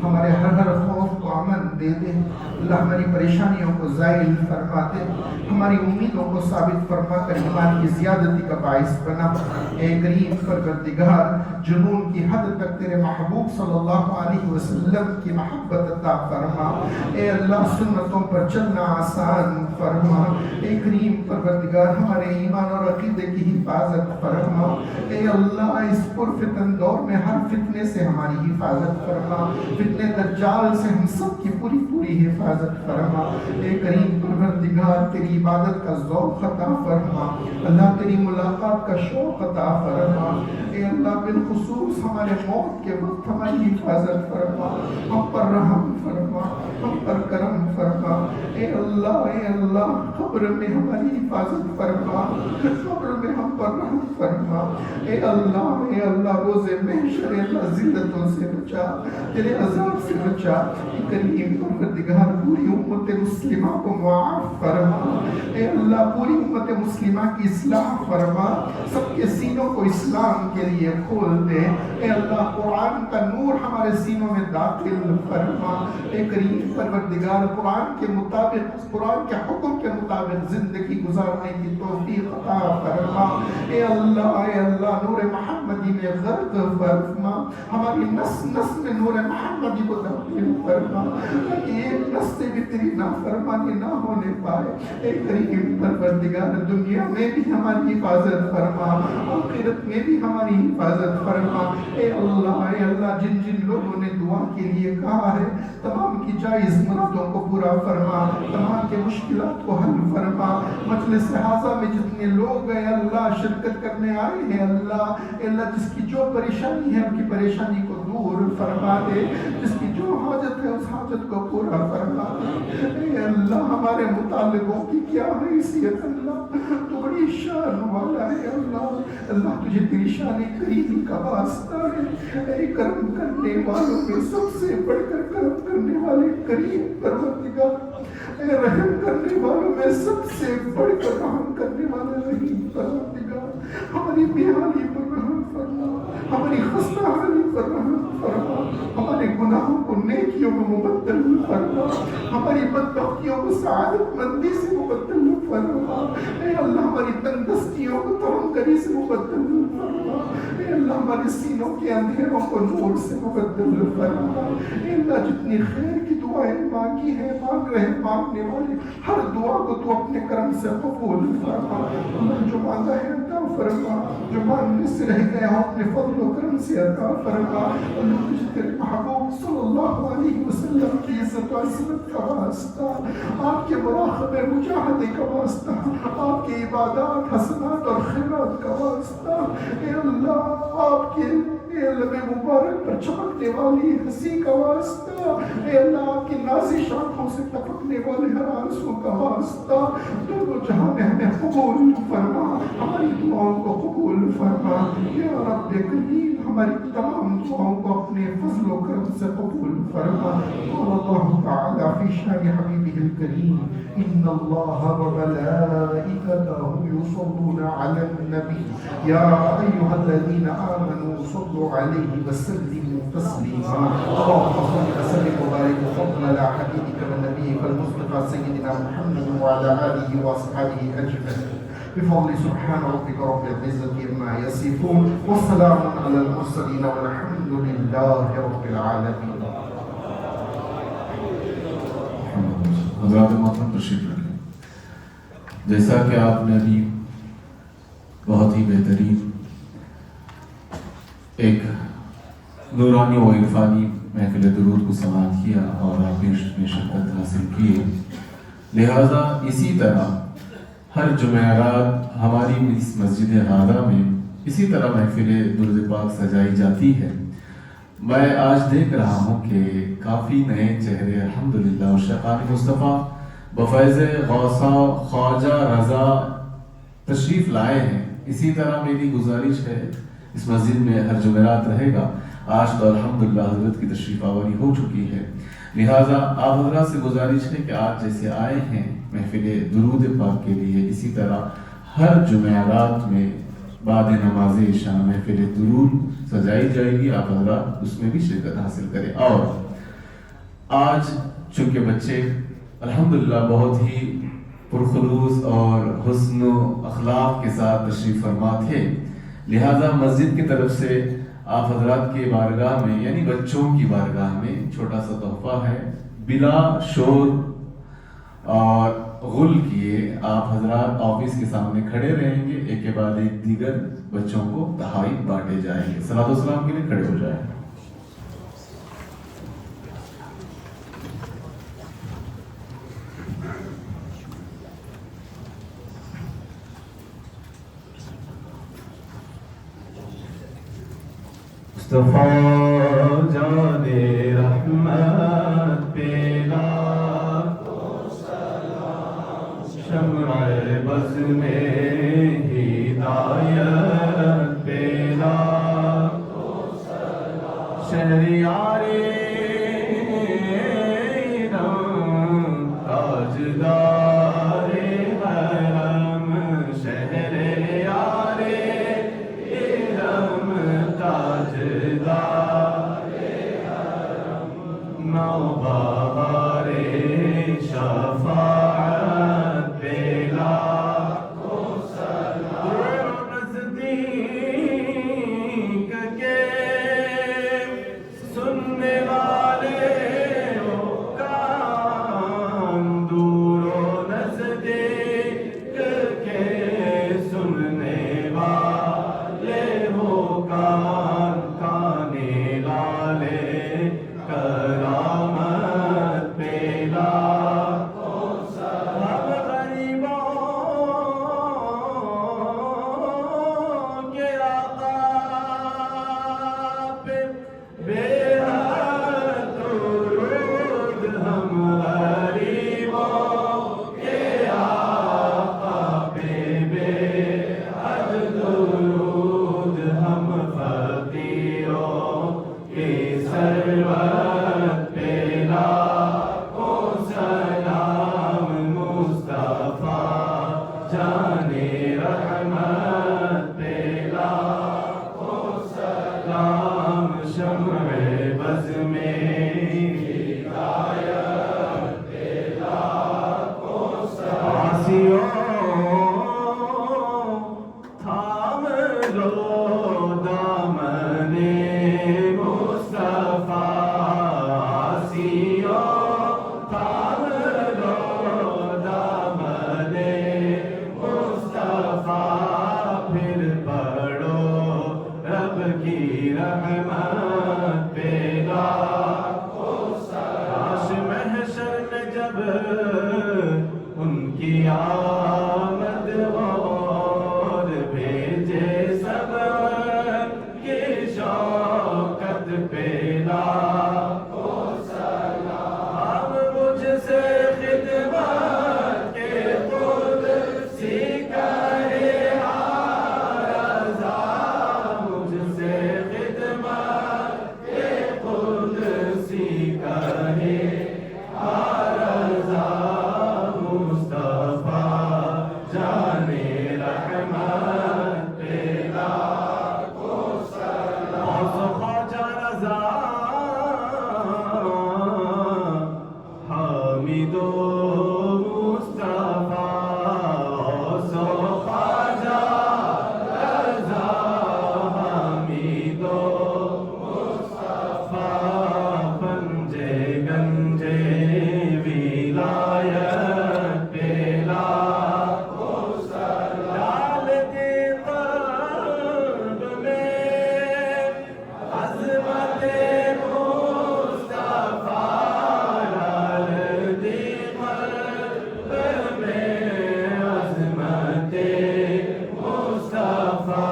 ہمارے ہر خوف کو امن دے دے اللہ، ہماری پریشانیوں کو زائل فرما دے، ہماری امیدوں کو ثابت فرما کر ایمان کی زیادتی کا باعث بنا۔ اے کریم پروردگار جنون کی حد تک تیرے محبوب صلی اللہ علیہ وسلم کی محبت عطا فرما، اے اللہ سنتوں پر چلنا آسان فرما، اے کریم پروردگار ہمارے ایمان اور عقیدے کی حفاظت فرما، اے اللہ اس پرفتن دور میں ہر فتنے سے ہماری حفاظت فرما، فتنے دجال سے ہم سب کی پوری حفاظت فرما، اے کریم پروردگار تیری عبادت کا ذوق عطا فرما، اللہ تیری ملاقات کا شوق عطا فرما، اے اللہ بالخصوص ہمارے موت کے وقت ہماری حفاظت فرما، ہم پر رحم فرما، ہم پر کرم فرما، اے اللہ قبر میں ہماری حفاظت فرما، قبر میں ہم پر رحم فرما، اے اللہ روز محشر اللہ ذلتوں سے بچا، تیرے عذاب سے بچا، کریم پروردگار پوری امت مسلمہ کو معاف فرما، اے اللہ پوری امت مسلمہ کی اصلاح فرما، سب کے سینوں کو اسلام کے لیے کھول دے، اے اللہ قرآن کا نور ہمارے سینوں میں داخل فرما، اے کریم پروردگار قرآن کے مطابق، قرآن کے حکم کے مطابق زندگی گزارنے کی توفیق عطا فرما، اے اللہ نور محمدی میں غرق فرما، ہماری نس نس میں نور محمدی کو داخل فرما، کہ ایک نس سے بھی تیری نافرمانی نہ ہونے پائے، اے کریم پروردگار دنیا میں بھی ہماری حفاظت فرما، آخرت میں بھی ہماری حفاظت فرما، اے اللہ جن لوگوں نے دعا کے لیے کہا ہے تمام کی جائز مرادوں کو پورا فرما، تمام کے مشکلات کو حل فرما، مجلس حاضہ میں جتنے لوگ گئے اللہ شرکت کرنے آئے ہیں اللہ جس کی جو پریشانی ہے ان کی پریشانی کو دور فرما دے، جس کی جو حاجت ہے اس حاجت کو پورا فرما دے، اے اللہ ہمارے متعلقوں کی کیا حیثیت اللہ، تو بڑی شان والا ہے اللہ تجھے تیری شان کریمی کا واسطہ ہے، اے کرم کرنے والوں میں سب سے بڑھ کر کرم کرنے والے کریم پروردگار، اے رحم کرنے والوں میں سب سے بڑھ کر رحم کرنے والے رحیم پروردگار، ہماری بیحالی پر رحم فرما، ہماری خستہ حالی پر رحم فرما، ہمارے گناہوں کو نیکیوں میں مبدل فرما، ہماری بدبختیوں کو سعادت مندی سے مبدل فرما، اے اللہ ہماری تنگستیوں کو توانگری سے مبدل فرما، اے اللہ ہمارے سینوں کے اندھیروں کو نور سے مبدل فرما، اے اللہ جتنی خیر کی دعائیں مانگی ہیں مانگ رہے مانگنے والے ہر دعا کو تو اپنے کرم سے قبول فرما، اللہ جو مانگا ہے عطا فرما، جو مانگنے سے رہ گیا ہو اپنے فضل و کرم سے عطا فرما، اللہ تجھے تیرے محبوب صلی اللہ علیہ وسلم کی عزت و عظمت کا واسطہ، آپ کے مراقبے مجاہدے کا واسطہ، آپ کے عبادات حسنات اور خیرات کا واسطہ، اے اللہ آپ کے لب مبارک پر چمکنے والی ہنسی کا واسطہ، اے اللہ آپ کی نازش آنکھوں سے ٹپکنے والے ہر آنسوں کا واسطہ، دونوں جہاں میں ہمیں قبول فرما، ہماری دعاؤں کو قبول فرما، یا رب کریم ہماری تمام دعاؤں کو اپنے فضل و کرم سے قبول فرما۔ قال اللہ تعالی فی شان حبیبہ الکریم ان اللہ وملائکتہ یصلون علی النبی یا ایھا الذین آمنوا صلوا علیہ وسلموا تسلیما۔ اللهم صل وسلم وبارك وفضل على حبيبك ونبيك المصطفى سيدنا محمد وعلى آله وأصحابه أجمعين بفضل سبحان ربك رب العزة عما يصفون والسلام على المرسلين والحمد لله رب العالمين۔ حضرات محترم تشریف رکھیں، جیسا کہ آپ نے ابھی بہت ہی بہترین ایک نورانی و عرفانی محفل درود کو سماعت کیا اور آپ نے شرکت حاصل کی، لہذا اسی طرح ہر جمعرات ہماری اس مسجد حاضرہ میں اسی طرح محفل درود پاک سجائی جاتی ہے۔ میں آج دیکھ رہا ہوں کہ کافی نئے چہرے الحمدللہ عاشقان مصطفیٰ بفیض غوثہ خواجہ رضا تشریف لائے ہیں۔ اسی طرح میری گزارش ہے اس مسجد میں ہر جمعرات رہے گا۔ آج تو الحمدللہ حضرت کی تشریف آوری ہو چکی ہے، لہٰذا آپ حضرات سے گزارش ہے کہ آج جیسے آئے ہیں محفل درود پاک کے لیے، اسی طرح ہر جمعرات میں بعد نماز عشاء محفل درود سجائی جائے گی، آپ حضرات اس میں بھی شرکت حاصل کریں۔ اور آج چونکہ بچے الحمدللہ بہت ہی پرخلوص اور حسن و اخلاق کے ساتھ تشریف فرما تھے، لہذا مسجد کی طرف سے آپ حضرات کے بارگاہ میں یعنی بچوں کی بارگاہ میں چھوٹا سا تحفہ ہے، بلا شور اور غل کیے آپ حضرات آفس کے سامنے کھڑے رہیں گے، ایک کے بعد ایک دیگر بچوں کو تحائف بانٹے جائیں گے۔ صلاۃ و سلام کے لیے کھڑے ہو جائیں۔ مصطفیٰ جان رحمت پیلا شمع بز میں ہدایت پیلا شہریار تاجدار حرم شہریار ارم تاجدار نوبہار شفاعت پیلا نزدیک کے سننے والے ہو کان، دور و نزدیک کے سننے والے ہو کان، کانے لالے کرامت پیلا ہم غریبوں کے آقا پہ بے حد درود، ہم غریبوں کے آقا پہ بے حد درود، ہم فقیروں کی سرورت پیلا کو سلام مصطفیٰ جان رحمت پیلا کو سلام شمع بز میں ہدایت پیلا کو سلام عاصیوں تھام لو دامن مصطفیٰ، عاصیوں تھام لو دامن مصطفیٰ، پھر پڑھو رب کی رحمت پیلا کو سلام۔ کاش محشر میں جب ان کی آمد اور بھیجے سب کی شوکت پیلا کو سلام، مجھ سے خدمت کے خود سیکھے رضا، مجھ سے خدمت کے خود سیکھے رضا، مصطفیٰ جان رحمت پیلا کو سلام۔ خواجہ رضا حامد و مصطفیٰ، خواجہ رضا حامد و مصطفیٰ، پنجے گنجے ولایت پیلا کو سلام، ڈال دے قلب میں عظمت مصطفیٰ، ڈال دے قلب میں عظمت مصطفیٰ،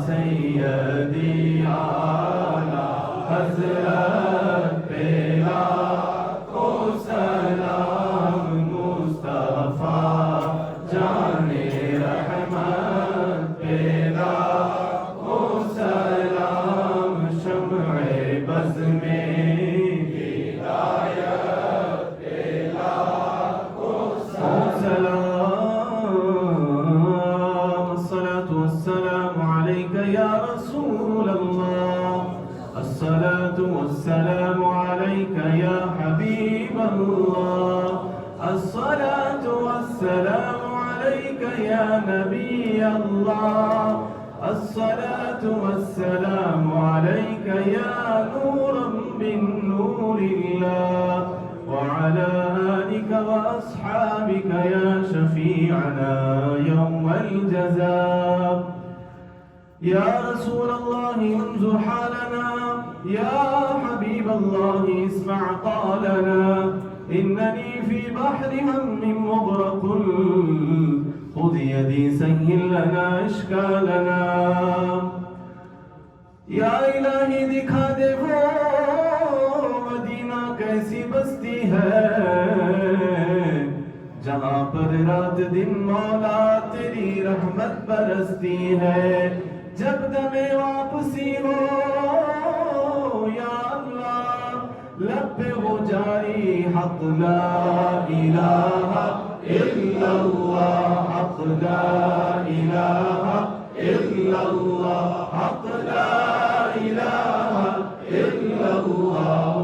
سیدی اعلیٰ حضرت پیلا کو سلام، مصطفیٰ جان رحمت پیلا کو سلام، شمع بز میں ہدایت پیلا کو سلام، الصلاة والسلام عليك يا حبيب الله الصلاة والسلام عليك يا نبي الله الصلاة والسلام عليك يا نورا من نور الله وعلى آلك وأصحابك يا شفيعنا يوم الجزاء يا رسول الله انظر حالنا يا حبيب الله اسمع قالنا إنني في بحر هم مغرق خذ يدي سهل لنا إشكالنا یا الہی دکھا دے وہ مدینہ کیسی بستی ہے جہاں پر رات دن مولا تیری رحمت برستی ہے جب دم واپسی ہو یا اللہ لب پہ ہو جاری حق لا الہ الا اللہ حق لا الہ الا اللہ حق لا الہ الا اللہ